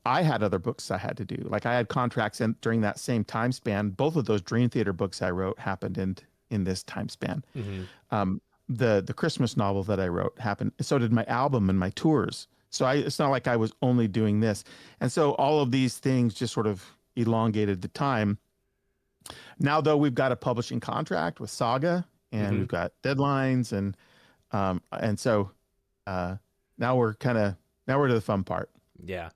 I had other books I had to do. Like I had contracts during that same time span. Both of those Dream Theater books I wrote happened in this time span. Mm-hmm. The Christmas novel that I wrote happened. So did my album and my tours. So it's not like I was only doing this. And so all of these things just sort of elongated the time. Now though, we've got a publishing contract with Saga, and Mm-hmm. we've got deadlines, and so uh, now we're to the fun part. Yeah.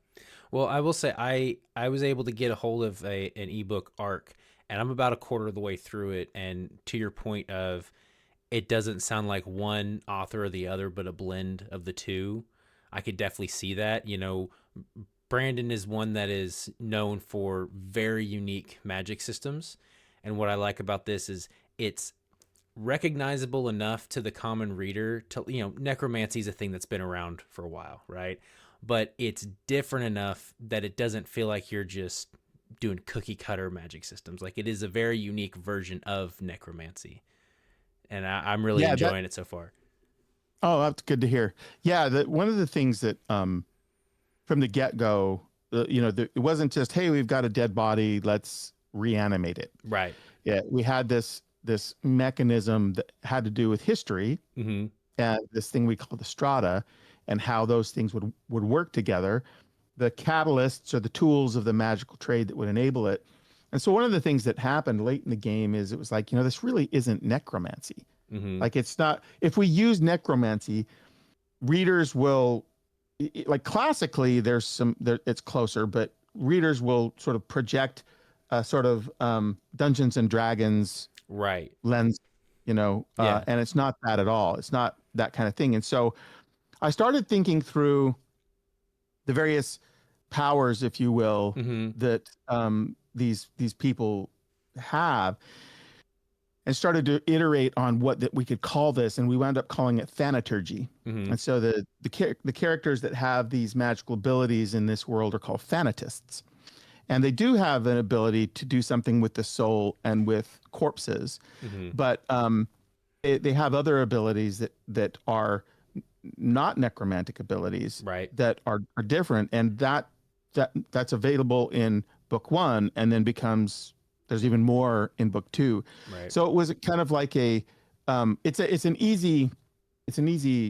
Well, I will say I was able to get a hold of an ebook arc, and I'm about a quarter of the way through it. And to your point of, it doesn't sound like one author or the other, but a blend of the two. I could definitely see that. Brandon is one that is known for very unique magic systems, and what I like about this is it's recognizable enough to the common reader to, necromancy is a thing that's been around for a while, right? But it's different enough that it doesn't feel like you're just doing cookie cutter magic systems. Like, it is a very unique version of necromancy, and I'm really Yeah, enjoying it so far. oh, that's good to hear. Yeah, one of the things that from the get go, it wasn't just, hey, we've got a dead body, let's reanimate it. Right. Yeah, we had this mechanism that had to do with history, Mm-hmm. and this thing we call the strata, and how those things would work together, the catalysts or the tools of the magical trade that would enable it. And so one of the things that happened late in the game is it was like, this really isn't necromancy. Mm-hmm. Like it's not, if we use necromancy, readers will, like classically it's closer, but readers will sort of project a sort of Dungeons and Dragons Right. lens, Yeah. and it's not that at all. It's not that kind of thing. And so I started thinking through the various powers, if you will, Mm-hmm. that these people have, and started to iterate on what that we could call this, and we wound up calling it thanaturgy. Mm-hmm. And so the characters that have these magical abilities in this world are called thanatists, and they do have an ability to do something with the soul and with corpses, Mm-hmm. but they have other abilities that are not necromantic abilities, Right. that are different, and that's available in book one, and then there's even more in book two. Right. So it was kind of like it's an easy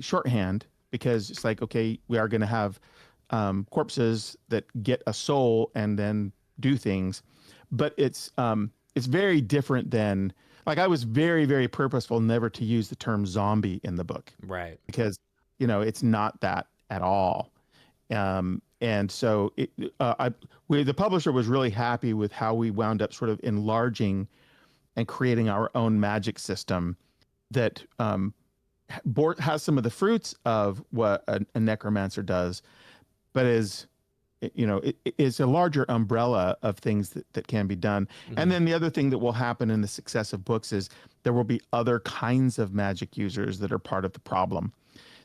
shorthand, because it's like, okay, we are going to have corpses that get a soul and then do things, but it's very different than, like, I was very, very purposeful never to use the term zombie in the book, Right. because it's not that at all. And so the publisher was really happy with how we wound up sort of enlarging and creating our own magic system that has some of the fruits of what a necromancer does, but is a larger umbrella of things that can be done. Mm-hmm. And then the other thing that will happen in the successive books is there will be other kinds of magic users that are part of the problem.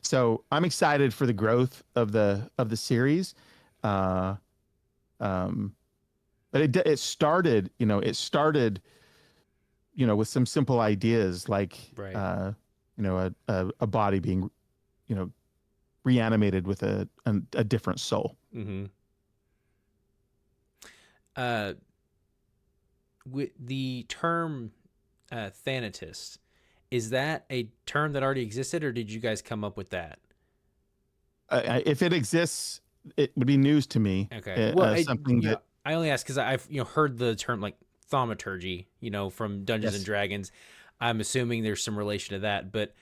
So I'm excited for the growth of the series. But it started with some simple ideas, like Right. a body being reanimated with a different soul. Mm-hmm. With the term Thanatist, is that a term that already existed, or did you guys come up with that? If it exists, it would be news to me. Okay. Well, Something that I only ask because I've heard the term like thaumaturgy, from Dungeons and yes. Dragons. I'm assuming there's some relation to that, but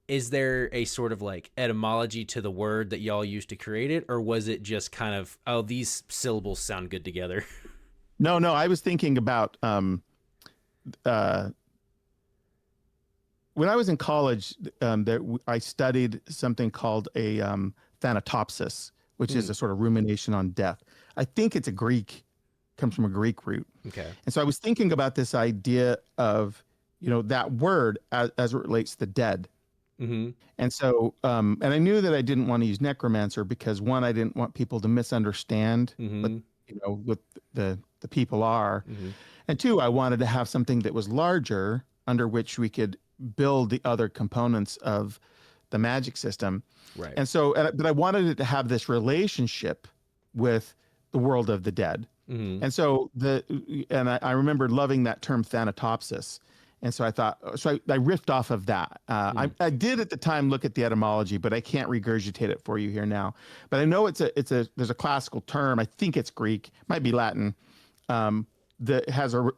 is there a sort of like etymology to the word that y'all used to create it, or was it just kind of, oh, these syllables sound good together? No, I was thinking about when I was in college, I studied something called a thanatopsis, which is a sort of rumination on death. I think comes from a Greek root. Okay. And so I was thinking about this idea of, that word as it relates to the dead. Mm-hmm. And so, and I knew that I didn't want to use necromancer because, one, I didn't want people to misunderstand Mm-hmm. what the people are. Mm-hmm. And two, I wanted to have something that was larger under which we could build the other components of the magic system. Right. And so, but I wanted it to have this relationship with the world of the dead. Mm-hmm. And so I remember loving that term Thanatopsis. And so I thought, I riffed off of that. I did at the time look at the etymology, but I can't regurgitate it for you here now. But I know there's a classical term. I think it's Greek, might be Latin, that has a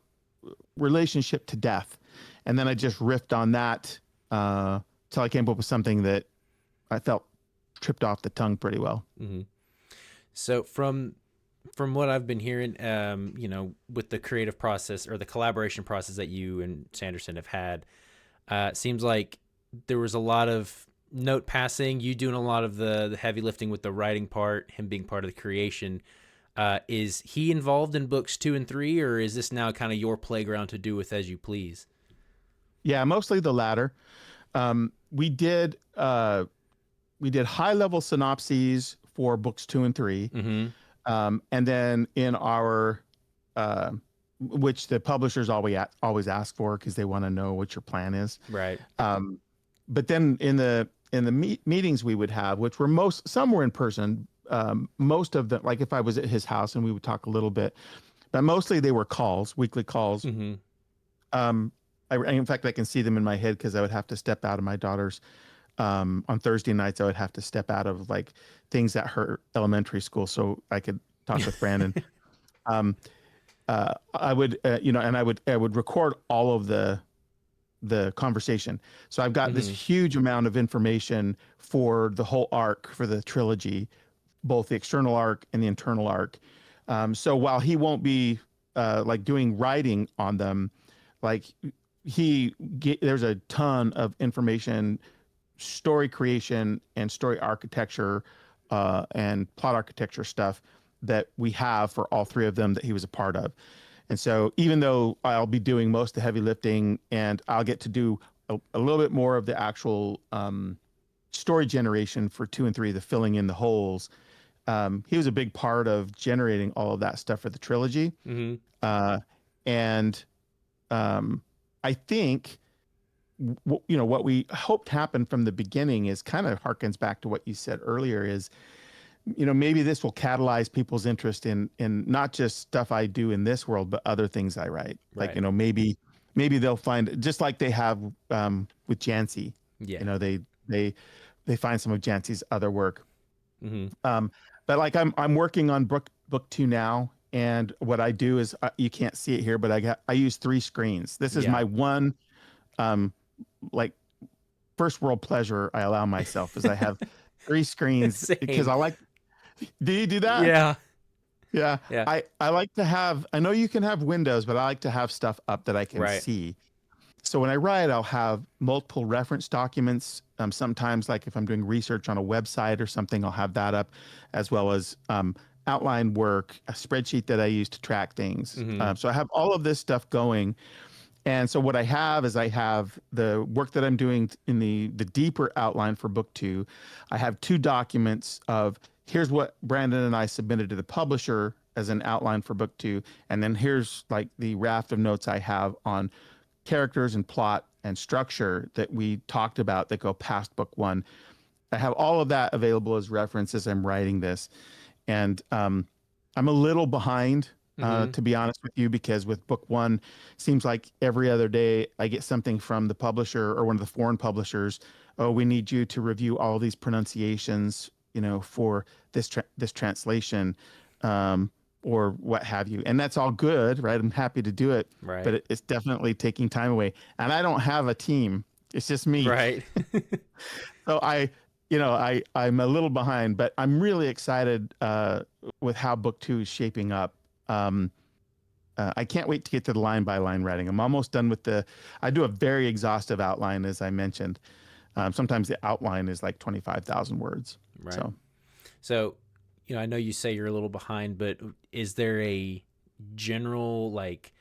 relationship to death. And then I just riffed on that till I came up with something that I felt tripped off the tongue pretty well. Mm-hmm. So from what I've been hearing, with the creative process or the collaboration process that you and Sanderson have had, it seems like there was a lot of note passing, you doing a lot of the heavy lifting with the writing part, him being part of the creation. Is he involved in books 2 and 3, or is this now kind of your playground to do with as you please? Yeah, mostly the latter. We did high level synopses for books 2 and 3. Mm-hmm. And then in our, which the publishers always ask for because they want to know what your plan is. Right. But then in the meetings we would have, which were some were in person, most of them, like if I was at his house and we would talk a little bit, but mostly they were calls, weekly calls. Mm-hmm. In fact, I can see them in my head because I would have to step out of my daughter's. On Thursday nights, I would have to step out of like things at her elementary school so I could talk with Brandon. I would, and I would record all of the conversation. So I've got this huge amount of information for the whole arc for the trilogy, both the external arc and the internal arc. So while he won't be like doing writing on them, like there's a ton of information, story creation and story architecture and plot architecture stuff that we have for all 3 of them that he was a part of. And so even though I'll be doing most of the heavy lifting and I'll get to do a little bit more of the actual story generation for 2 and 3, the filling in the holes, he was a big part of generating all of that stuff for the trilogy. Mm-hmm. And I think what we hoped happened from the beginning is kind of harkens back to what you said earlier is, maybe this will catalyze people's interest in not just stuff I do in this world, but other things I write. Right. Like, maybe they'll find, just like they have with Jancy. Yeah. They find some of Jancy's other work. Mm-hmm. But like I'm working on book 2 now. And what I do is you can't see it here, but I use 3 screens. This is my one, like first world pleasure I allow myself is I have 3 screens because I like. Do you do that? Yeah. Yeah. I like to have. I know you can have windows, but I like to have stuff up that I can see. So when I write, I'll have multiple reference documents. Sometimes, like if I'm doing research on a website or something, I'll have that up, as well as outline work, a spreadsheet that I use to track things. Mm-hmm. So I have all of this stuff going. And so what I have is I have the work that I'm doing in the deeper outline for book 2. I have 2 documents of here's what Brandon and I submitted to the publisher as an outline for book 2. And then here's like the raft of notes I have on characters and plot and structure that we talked about that go past book 1. I have all of that available as reference as I'm writing this. And I'm a little behind, to be honest with you, because with book 1, seems like every other day I get something from the publisher or one of the foreign publishers. Oh, we need you to review all these pronunciations, for this translation, or what have you. And that's all good, right? I'm happy to do it, right. But it's definitely taking time away. And I don't have a team. It's just me. Right. So I'm a little behind, but I'm really excited with how book 2 is shaping up. I can't wait to get to the line by line writing. I'm almost done with I do a very exhaustive outline, as I mentioned. Sometimes the outline is like 25,000 words. Right. So, I know you say you're a little behind, but is there a general like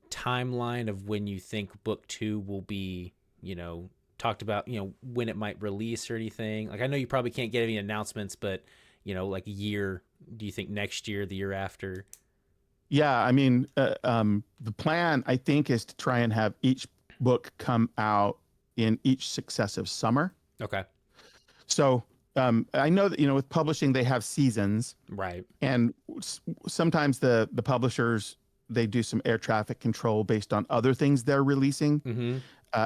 timeline of when you think book 2 will be, talked about, when it might release or anything? Like, I know you probably can't get any announcements, but, like a year, do you think next year, the year after? Yeah. I mean, the plan I think is to try and have each book come out in each successive summer. Okay. So I know that, with publishing, they have seasons, Right. and sometimes the publishers, they do some air traffic control based on other things they're releasing, Mm-hmm.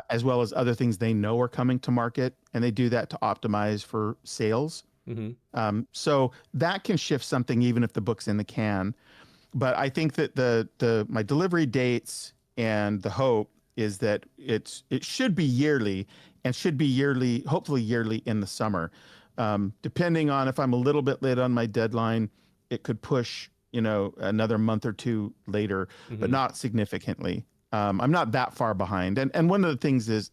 as well as other things they know are coming to market, and they do that to optimize for sales. Mm-hmm. So that can shift something even if the book's in the can. But I think that my delivery dates and the hope is that it should be yearly, and should be yearly, hopefully yearly in the summer. Depending on if I'm a little bit late on my deadline, it could push, another month or two later, but Mm-hmm. not significantly. I'm not that far behind. And one of the things is,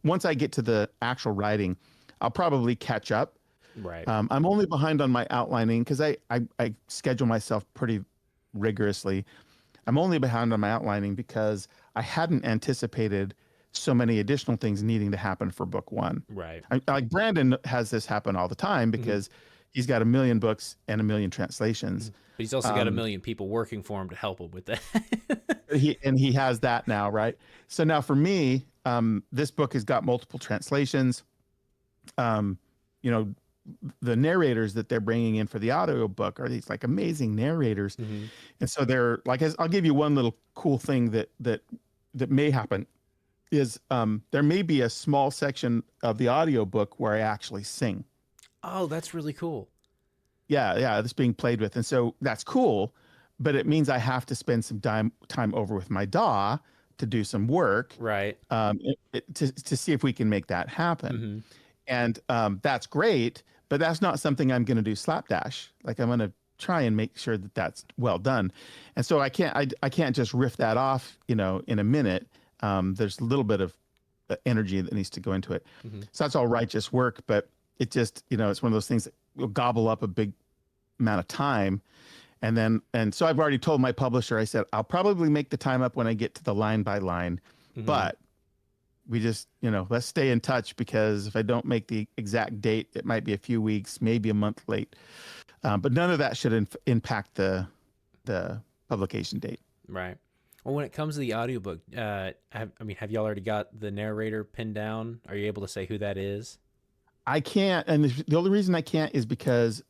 once I get to the actual writing, I'll probably catch up. Right. I'm only behind on my outlining because I schedule myself pretty rigorously. I'm only behind on my outlining because I hadn't anticipated so many additional things needing to happen for book one. Right. Like Brandon has this happen all the time Mm-hmm. because he's got a million books and a million Mm-hmm. translations. But he's also got a million people working for him to help him with that. He has that now, right? So now for me, this book has got multiple translations. Um, you know, the narrators that they're bringing in for the audio book are these like amazing narrators, Mm-hmm. and so they're like, I'll give you one little cool thing that may happen is there may be a small section of the audio book where I actually sing. Oh, that's really cool. Yeah, that's being played with, and so that's cool, but it means I have to spend some time over with my DAW to do some work, Right. to see if we can make that happen. Mm-hmm. And that's great, but that's not something I'm going to do slapdash. Like, I'm going to try and make sure that that's well done. And so I can't just riff that off, in a minute. There's a little bit of energy that needs to go into it. Mm-hmm. So that's all righteous work, but it just, it's one of those things that will gobble up a big amount of time. And so I've already told my publisher, I said, I'll probably make the time up when I get to the line by line, Mm-hmm. but we just, let's stay in touch, because if I don't make the exact date, it might be a few weeks, maybe a month late. But none of that should impact the publication date. Right. Well, when it comes to the audiobook, have y'all already got the narrator pinned down? Are you able to say who that is? I can't, and the only reason I can't is because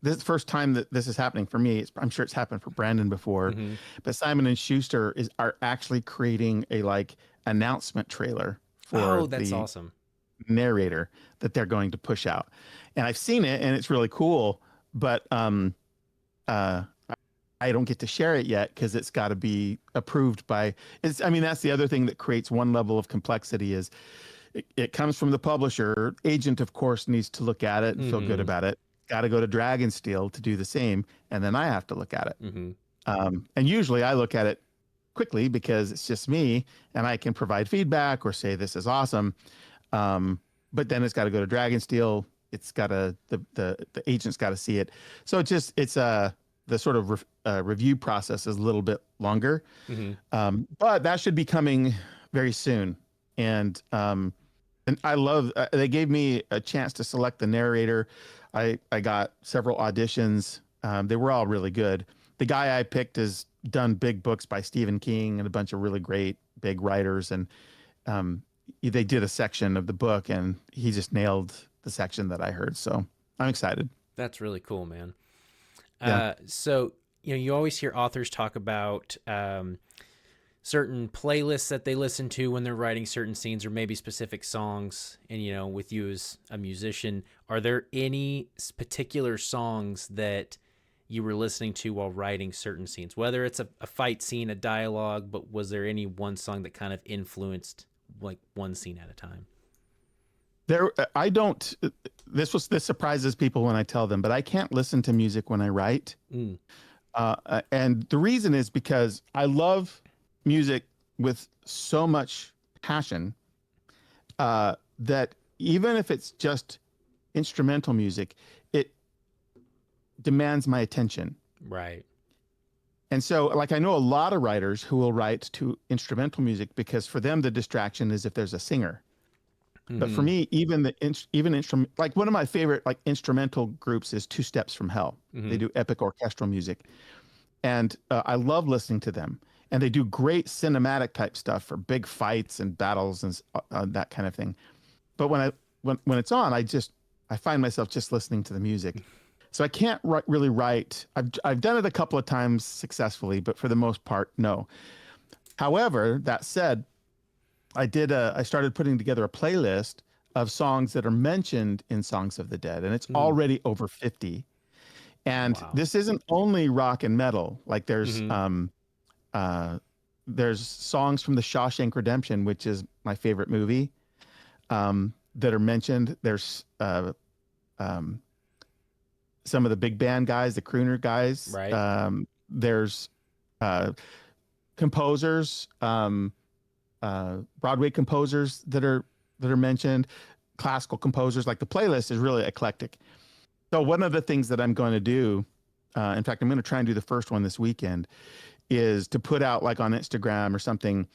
this is the first time that this is happening for me. I'm sure it's happened for Brandon before, Mm-hmm. but Simon and Schuster are actually creating a announcement trailer for that's the awesome. narrator that they're going to push out, and I've seen it and it's really cool, but I don't get to share it yet because it's got to be approved by. That's the other thing that creates one level of complexity is. It comes from the publisher. Agent, of course, needs to look at it and feel good Mhm. about it. Got to go to Dragonsteel to do the same, and then I have to look at it. Mm-hmm. And usually I look at it quickly because it's just me, and I can provide feedback or say this is awesome. But then it's got to go to Dragonsteel. It's got to the agent's got to see it. So the sort of review process is a little bit longer, but that should be coming very soon. And I love, they gave me a chance to select the narrator. I got several auditions. They were all really good. The guy I picked has done big books by Stephen King and a bunch of really great big writers. And they did a section of the book, and he just nailed the section that I heard. So I'm excited. That's really cool, man. Yeah. So, you always hear authors talk about certain playlists that they listen to when they're writing certain scenes, or maybe specific songs. And, with you as a musician, are there any particular songs that you were listening to while writing certain scenes, whether it's a fight scene, a dialogue, but was there any one song that kind of influenced like one scene at a time? I don't, this surprises people when I tell them, but I can't listen to music when I write. Mm. And the reason is because I love music with so much passion that even if it's just instrumental music, it demands my attention. Right. And so, I know a lot of writers who will write to instrumental music because for them the distraction is if there's a singer. Mm-hmm. But for me, even instrument, like one of my favorite instrumental groups is Two Steps from Hell. Mm-hmm. They do epic orchestral music, and I love listening to them. and they do great cinematic type stuff for big fights and battles and that kind of thing. But when it's on, I find myself just listening to the music. So I can't really write. I've done it a couple of times successfully, but for the most part, no. However, that said, I started putting together a playlist of songs that are mentioned in Songs of the Dead, and it's already over 50. And Wow. this isn't only rock and metal. Like Mm-hmm. there's songs from the Shawshank Redemption, which is my favorite movie, that are mentioned. There's um, some of the big band guys, the crooner guys. Right. There's uh, composers, Broadway composers that are mentioned, classical composers. Like the playlist is really eclectic. So one of the things that I'm going to do, in fact, I'm going to try and do the first one this weekend, is to put out like on Instagram or something,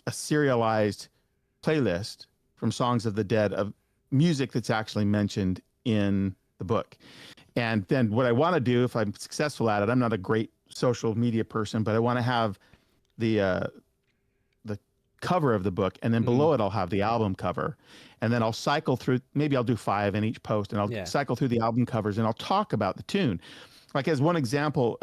a serialized playlist from Songs of the Dead of music that's actually mentioned in the book. And then what I want to do, if I'm successful at it, I'm not a great social media person, but I want to have the cover of the book, and then Mm-hmm. below it I'll have the album cover, and then I'll cycle through. Maybe I'll do 5 in each post, and I'll Yeah. cycle through the album covers, and I'll talk about the tune. Like as one example,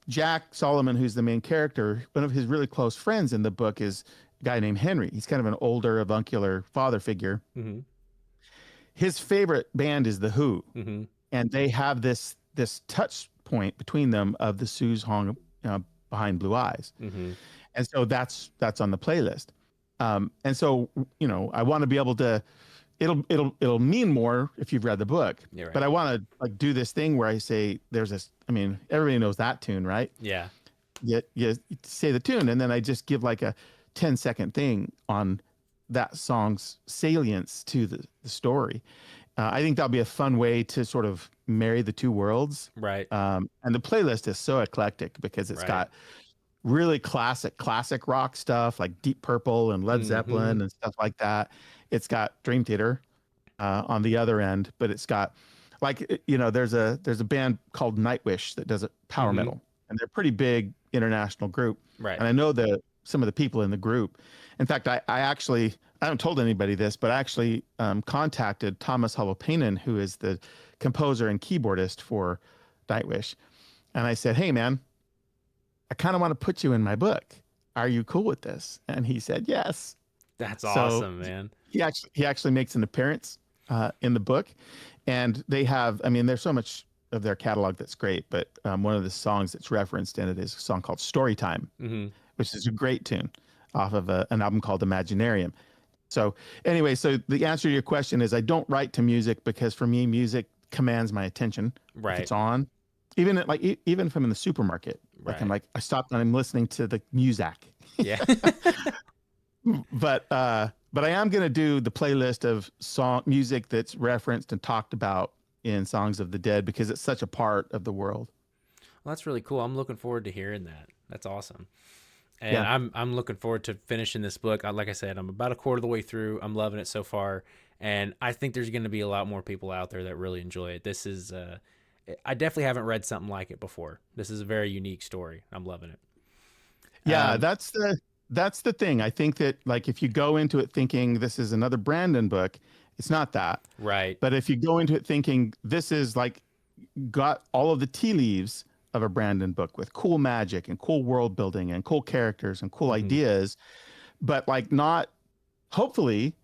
Jack Solomon, who's the main character, one of his really close friends in the book is a guy named Henry. He's kind of an older avuncular father figure. Mm-hmm. His favorite band is The Who, Mm-hmm. and they have this touch point between them of the Sue's Hong behind blue eyes, Mm-hmm. and so that's on the playlist. And so I want to be able to. It'll mean more if you've read the book, You're but right. I want to like do this thing where I say there's this. I mean, everybody knows that tune, right? Yeah. You say the tune, and then I just give like a 10-second thing on that song's salience to the story. I think that'll be a fun way to sort of marry the two worlds. Right. And the playlist is so eclectic because it's Right. got really classic rock stuff like Deep Purple and Led Mm-hmm. Zeppelin and stuff like that. It's got Dream Theater on the other end, but it's got like there's a band called Nightwish that does it power Mm-hmm. metal, and they're a pretty big international group. Right. And I know some of the people in the group. In fact, I haven't told anybody this, but I actually contacted Thomas Holopainen, who is the composer and keyboardist for Nightwish, and I said, "Hey, man, I kind of want to put you in my book. Are you cool with this?" And he said, "Yes." That's So awesome, man. he actually makes an appearance in the book, and they have. I mean, there's so much of their catalog that's great, but one of the songs that's referenced in it is a song called "Storytime," Mm-hmm. which is a great tune off of an album called Imaginarium. So anyway, so the answer to your question is I don't write to music because for me, music commands my attention if Right. it's on. Even if I'm in the supermarket, like I'm Right. like I stopped and I'm listening to the music. Yeah. But I am gonna do the playlist of song music that's referenced and talked about in Songs of the Dead because it's such a part of the world. Well, that's really cool. I'm looking forward to hearing that. That's awesome. And Yeah. I'm looking forward to finishing this book. Like I said, I'm about a quarter of the way through. I'm loving it so far, and I think there's going to be a lot more people out there that really enjoy it. This is I definitely haven't read something like it before. This is a very unique story. I'm loving it. Yeah, Um, that's the thing. I think that like if you go into it thinking this is another Brandon book, it's not that. right. But if you go into it thinking this is like got all of the tea leaves of a Brandon book with cool magic and cool world building and cool characters and cool Hmm. ideas, but like not hopefully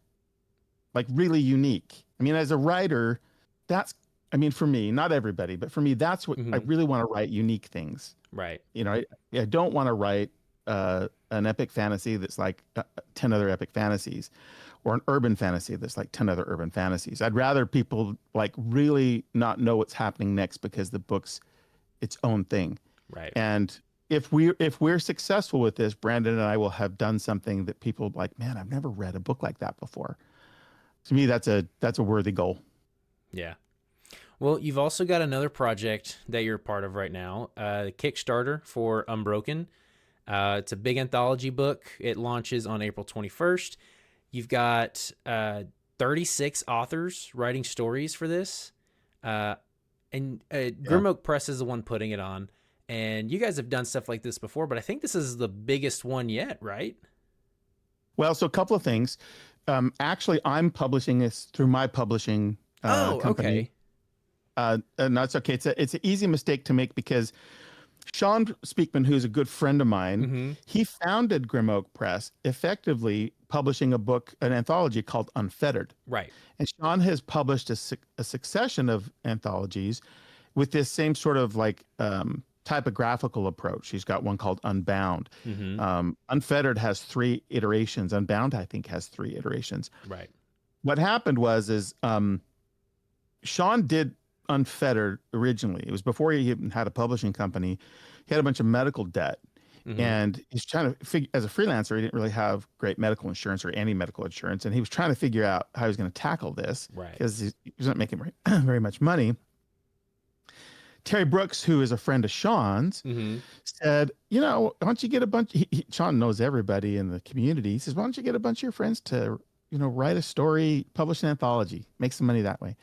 like really unique. I mean, as a writer, that's I mean, for me, not everybody, but for me, that's what I Hmm. really want to write unique things. Right. I don't want to write an epic fantasy that's like 10 other epic fantasies or an urban fantasy that's like 10 other urban fantasies. I'd rather people like really not know what's happening next because the book's its own thing. Right. And if we're successful with this, Brandon and I will have done something that people like, man, I've never read a book like that before. To me, that's a worthy goal. Yeah. Well, you've also got another project that you're a part of right now, the Kickstarter for Unbroken. It's a big anthology book. It launches on April 21st. You've got 36 authors writing stories for this. And Yeah. Grim Oak Press is the one putting it on. And you guys have done stuff like this before, but I think this is the biggest one yet, right? Well, so a couple of things. Actually, I'm publishing this through my publishing Oh, company. okay. And that's okay. It's an easy mistake to make because Sean Speakman, who's a good friend of mine, Mm-hmm. he founded Grim Oak Press, effectively publishing a book, an anthology called Unfettered. Right. And Sean has published a succession of anthologies with this same sort of like typographical approach. He's got one called Unbound. Mm-hmm. Unfettered has 3 iterations. Unbound, I think, has 3 iterations. Right. What happened is Sean did Unfettered originally. It was before he even had a publishing company. He had a bunch of medical debt. Mm-hmm. And he's trying to figure, as a freelancer, he didn't really have great medical insurance or any medical insurance. And he was trying to figure out how he was going to tackle this Right. because he was not making very much money. Terry Brooks, who is a friend of Sean's, Mm-hmm. said, why don't you get a bunch, Sean knows everybody in the community. He says, why don't you get a bunch of your friends to, write a story, publish an anthology, make some money that way.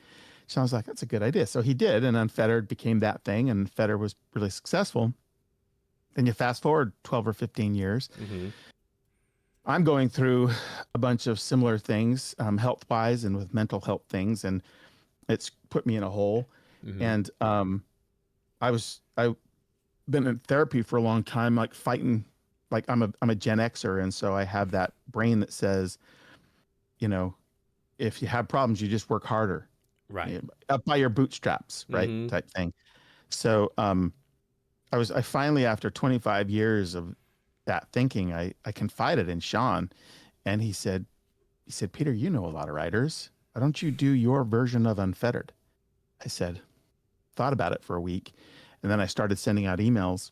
Sean was like, that's a good idea. So he did. And Unfettered became that thing. And Unfettered was really successful. Then you fast forward 12 or 15 years. Mm-hmm. I'm going through a bunch of similar things, health-wise and with mental health things. And it's put me in a hole. Mm-hmm. And I've been in therapy for a long time, like fighting, like I'm a Gen Xer. And so I have that brain that says, if you have problems, you just work harder. Right. Up by your bootstraps, right? Mm-hmm. Type thing. So I finally, after 25 years of that thinking, I confided in Sean, and he said, Peter, you know a lot of writers. Why don't you do your version of Unfettered? I said, thought about it for a week. And then I started sending out emails,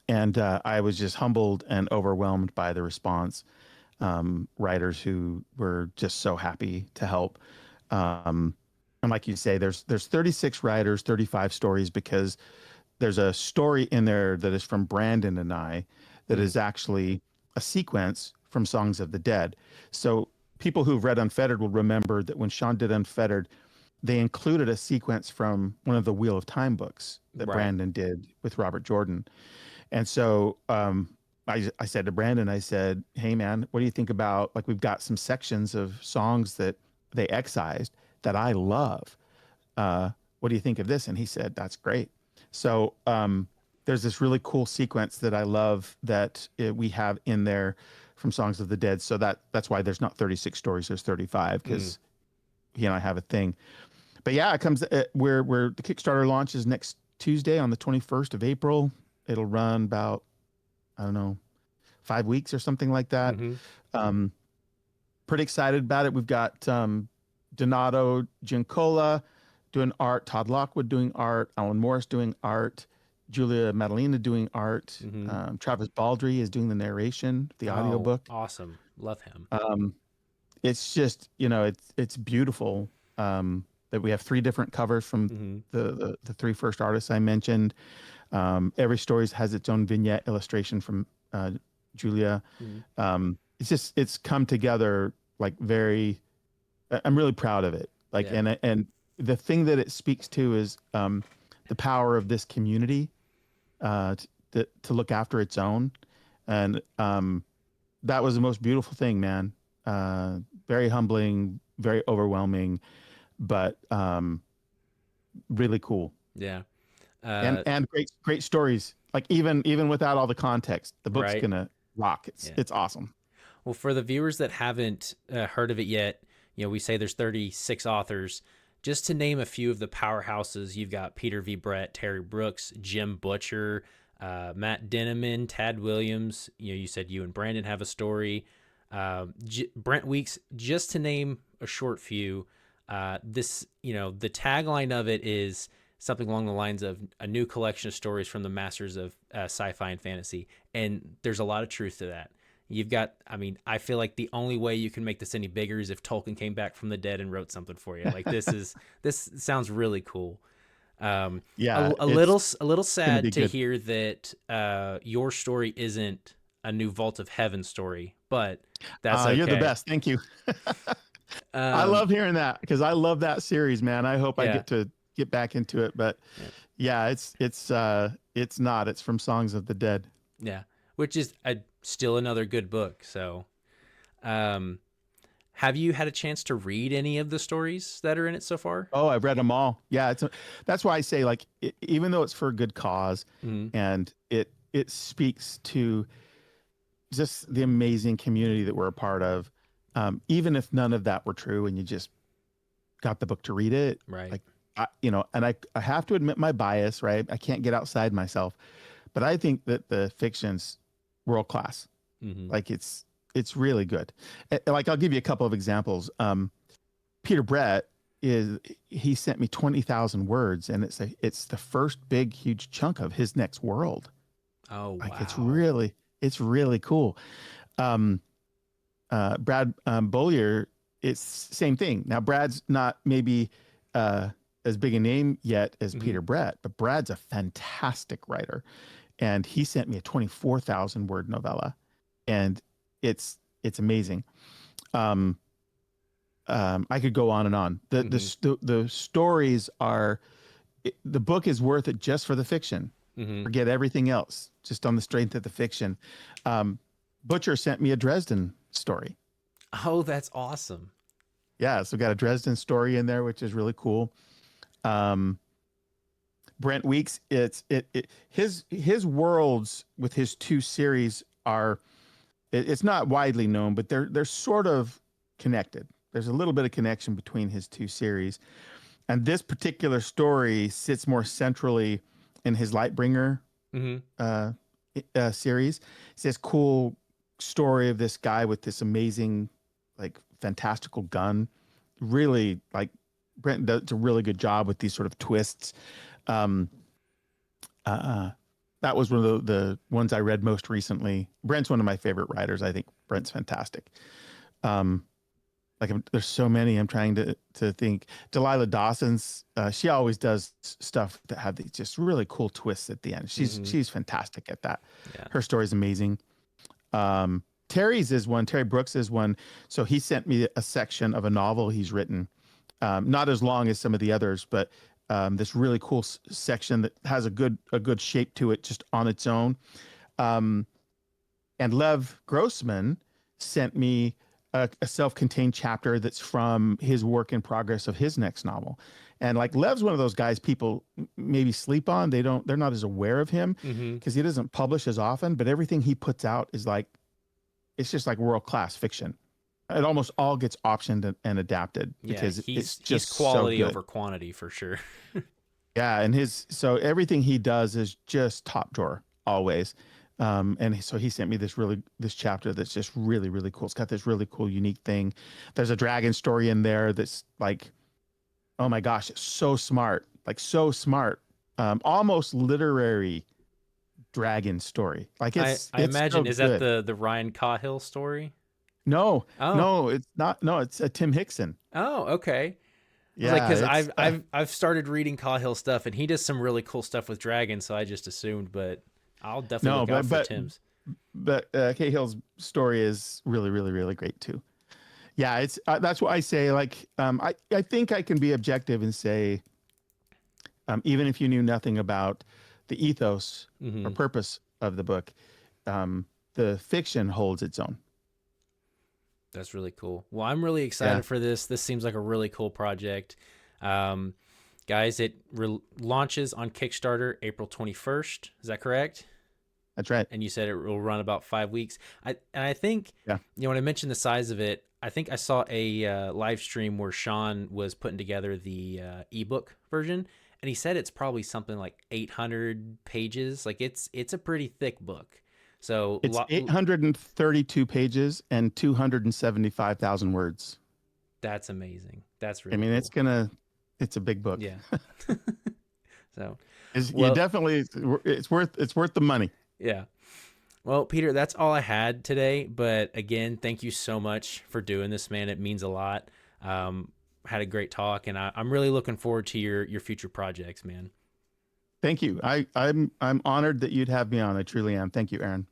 and I was just humbled and overwhelmed by the response. Writers who were just so happy to help. And like you say, there's 36 writers, 35 stories, because there's a story in there that is from Brandon and I that is actually a sequence from Songs of the Dead. So people who've read Unfettered will remember that when Sean did Unfettered, they included a sequence from one of the Wheel of Time books that Right. Brandon did with Robert Jordan. And so I said to Brandon, I said, hey, man, what do you think about, like, we've got some sections of songs that they excised that I love. What do you think of this? And he said, that's great. So there's this really cool sequence that I love that we have in there from Songs of the Dead. So that's why there's not 36 stories, there's 35, because he and I have a thing. But yeah, it comes where the Kickstarter launches next Tuesday on the 21st of April. It'll run about, I don't know, 5 weeks or something like that. Mm-hmm. Pretty excited about it. We've got Donato Giancola doing art, Todd Lockwood doing art, Alan Morris doing art, Julia Madalena doing art. Mm-hmm. Travis Baldry is doing the narration, the audiobook. Awesome. Love him. It's just, it's beautiful that we have 3 different covers from the 3 first artists I mentioned. Every story has its own vignette illustration from Julia. It's come together like I'm really proud of it. Like, Yeah. and the thing that it speaks to is the power of this community to look after its own. And that was the most beautiful thing, man. Very humbling, very overwhelming, but really cool. Yeah. And great stories. Like even without all the context, the book's Right. gonna rock. It's awesome. Well, for the viewers that haven't heard of it yet, we say there's 36 authors. Just to name a few of the powerhouses, you've got Peter V. Brett, Terry Brooks, Jim Butcher, Matt Denneman, Tad Williams. You said you and Brandon have a story. Brent Weeks, just to name a short few. The tagline of it is something along the lines of a new collection of stories from the masters of sci-fi and fantasy. And there's a lot of truth to that. You've got, I feel like the only way you can make this any bigger is if Tolkien came back from the dead and wrote something for you. Like this sounds really cool. Yeah, a little sad to good. hear that your story isn't a new Vault of Heaven story, but that's okay. You're the best. Thank you. I love hearing that because I love that series, man. I hope I get to get back into it, but Yeah, it's not. It's from Songs of the Dead. Yeah, which is still another good book. So, um, have you had a chance to read any of the stories that are in it so far? Oh, I've read them all. Yeah, that's why I say like even though it's for a good cause, Mm-hmm. and it speaks to just the amazing community that we're a part of. Even if none of that were true, and you just got the book to read it, Right. like and I have to admit my bias, right? I can't get outside myself, but I think that the fiction's world class. Mm-hmm. Like it's really good. Like I'll give you a couple of examples. Peter Brett he sent me 20,000 words, and it's the first big huge chunk of his next world. Oh Like wow. it's really cool. Um, Brad Bollier, it's same thing. Now Brad's not maybe as big a name yet as Mm-hmm. Peter Brett, but Brad's a fantastic writer, and he sent me a 24,000 word novella, and it's amazing. Um, I could go on and on. Mm-hmm. The stories are the book is worth it just for the fiction. Mm-hmm. Forget everything else, just on the strength of the fiction. Um, Butcher sent me a Dresden story. Oh, that's awesome. Yeah, so we got a Dresden story in there, which is really cool. Um, Brent Weeks, his worlds with his two series are it's not widely known, but they're sort of connected. There's a little bit of connection between his two series, and this particular story sits more centrally in his Lightbringer Mm-hmm. uh, series. It's this cool story of this guy with this amazing, like, fantastical gun. Really, like, Brent does a really good job with these sort of twists. Um, uh, that was one of the ones I read most recently. Brent's one of my favorite writers. I think Brent's fantastic. Um, there's so many. I'm trying to think. Delilah Dawson's. She always does stuff that have these just really cool twists at the end. Mm-hmm. She's fantastic at that. Yeah. Her story is amazing. Terry's is one. Terry Brooks is one. So he sent me a section of a novel he's written. Not as long as some of the others, but this really cool section that has a good shape to it just on its own. Um, and Lev Grossman sent me a self-contained chapter that's from his work in progress of his next novel. And like Lev's one of those guys people maybe sleep on. They're not as aware of him Mm-hmm. because he doesn't publish as often, but everything he puts out is like it's just like world-class fiction. It almost all gets optioned and adapted Yeah, because it's he's just so quality good. over quantity for sure. Yeah, and so everything he does is just top drawer always. And so he sent me this chapter that's just really cool. It's got this really cool unique thing. There's a dragon story in there that's like, oh my gosh, it's so smart, like so smart, almost literary dragon story. Like I it's so imagine, is that good. the Ryan Cahill story? No, Oh. no, it's not. No, it's a Tim Hickson. Oh, okay. I was like, Yeah, because it's I've started reading Cahill stuff, and he does some really cool stuff with dragons. So I just assumed, but I'll definitely no, look out for Tim's. but Cahill's story is really great too. Yeah, it's that's why I say like I think I can be objective and say even if you knew nothing about the ethos or Hmm. purpose of the book, the fiction holds its own. That's really cool. Well, I'm really Yeah, excited for this. This seems like a really cool project. Um, Guys, it launches on Kickstarter April 21st. Is that correct? that's right. And you said it will run about 5 weeks. I think, Yeah, when I mentioned the size of it, I think I saw a live stream where Sean was putting together the ebook version, and he said it's probably something like 800 pages. Like it's a pretty thick book. So it's 832 pages and 275,000 words. that's amazing. That's I really mean, cool. it's a big book. Yeah. So, You well, definitely it's worth the money. yeah. Well, Peter, that's all I had today. But again, thank you so much for doing this, man. It means a lot. Had a great talk, and I'm really looking forward to your future projects, man. Thank you. I'm honored that you'd have me on. I truly am. Thank you, Aaron.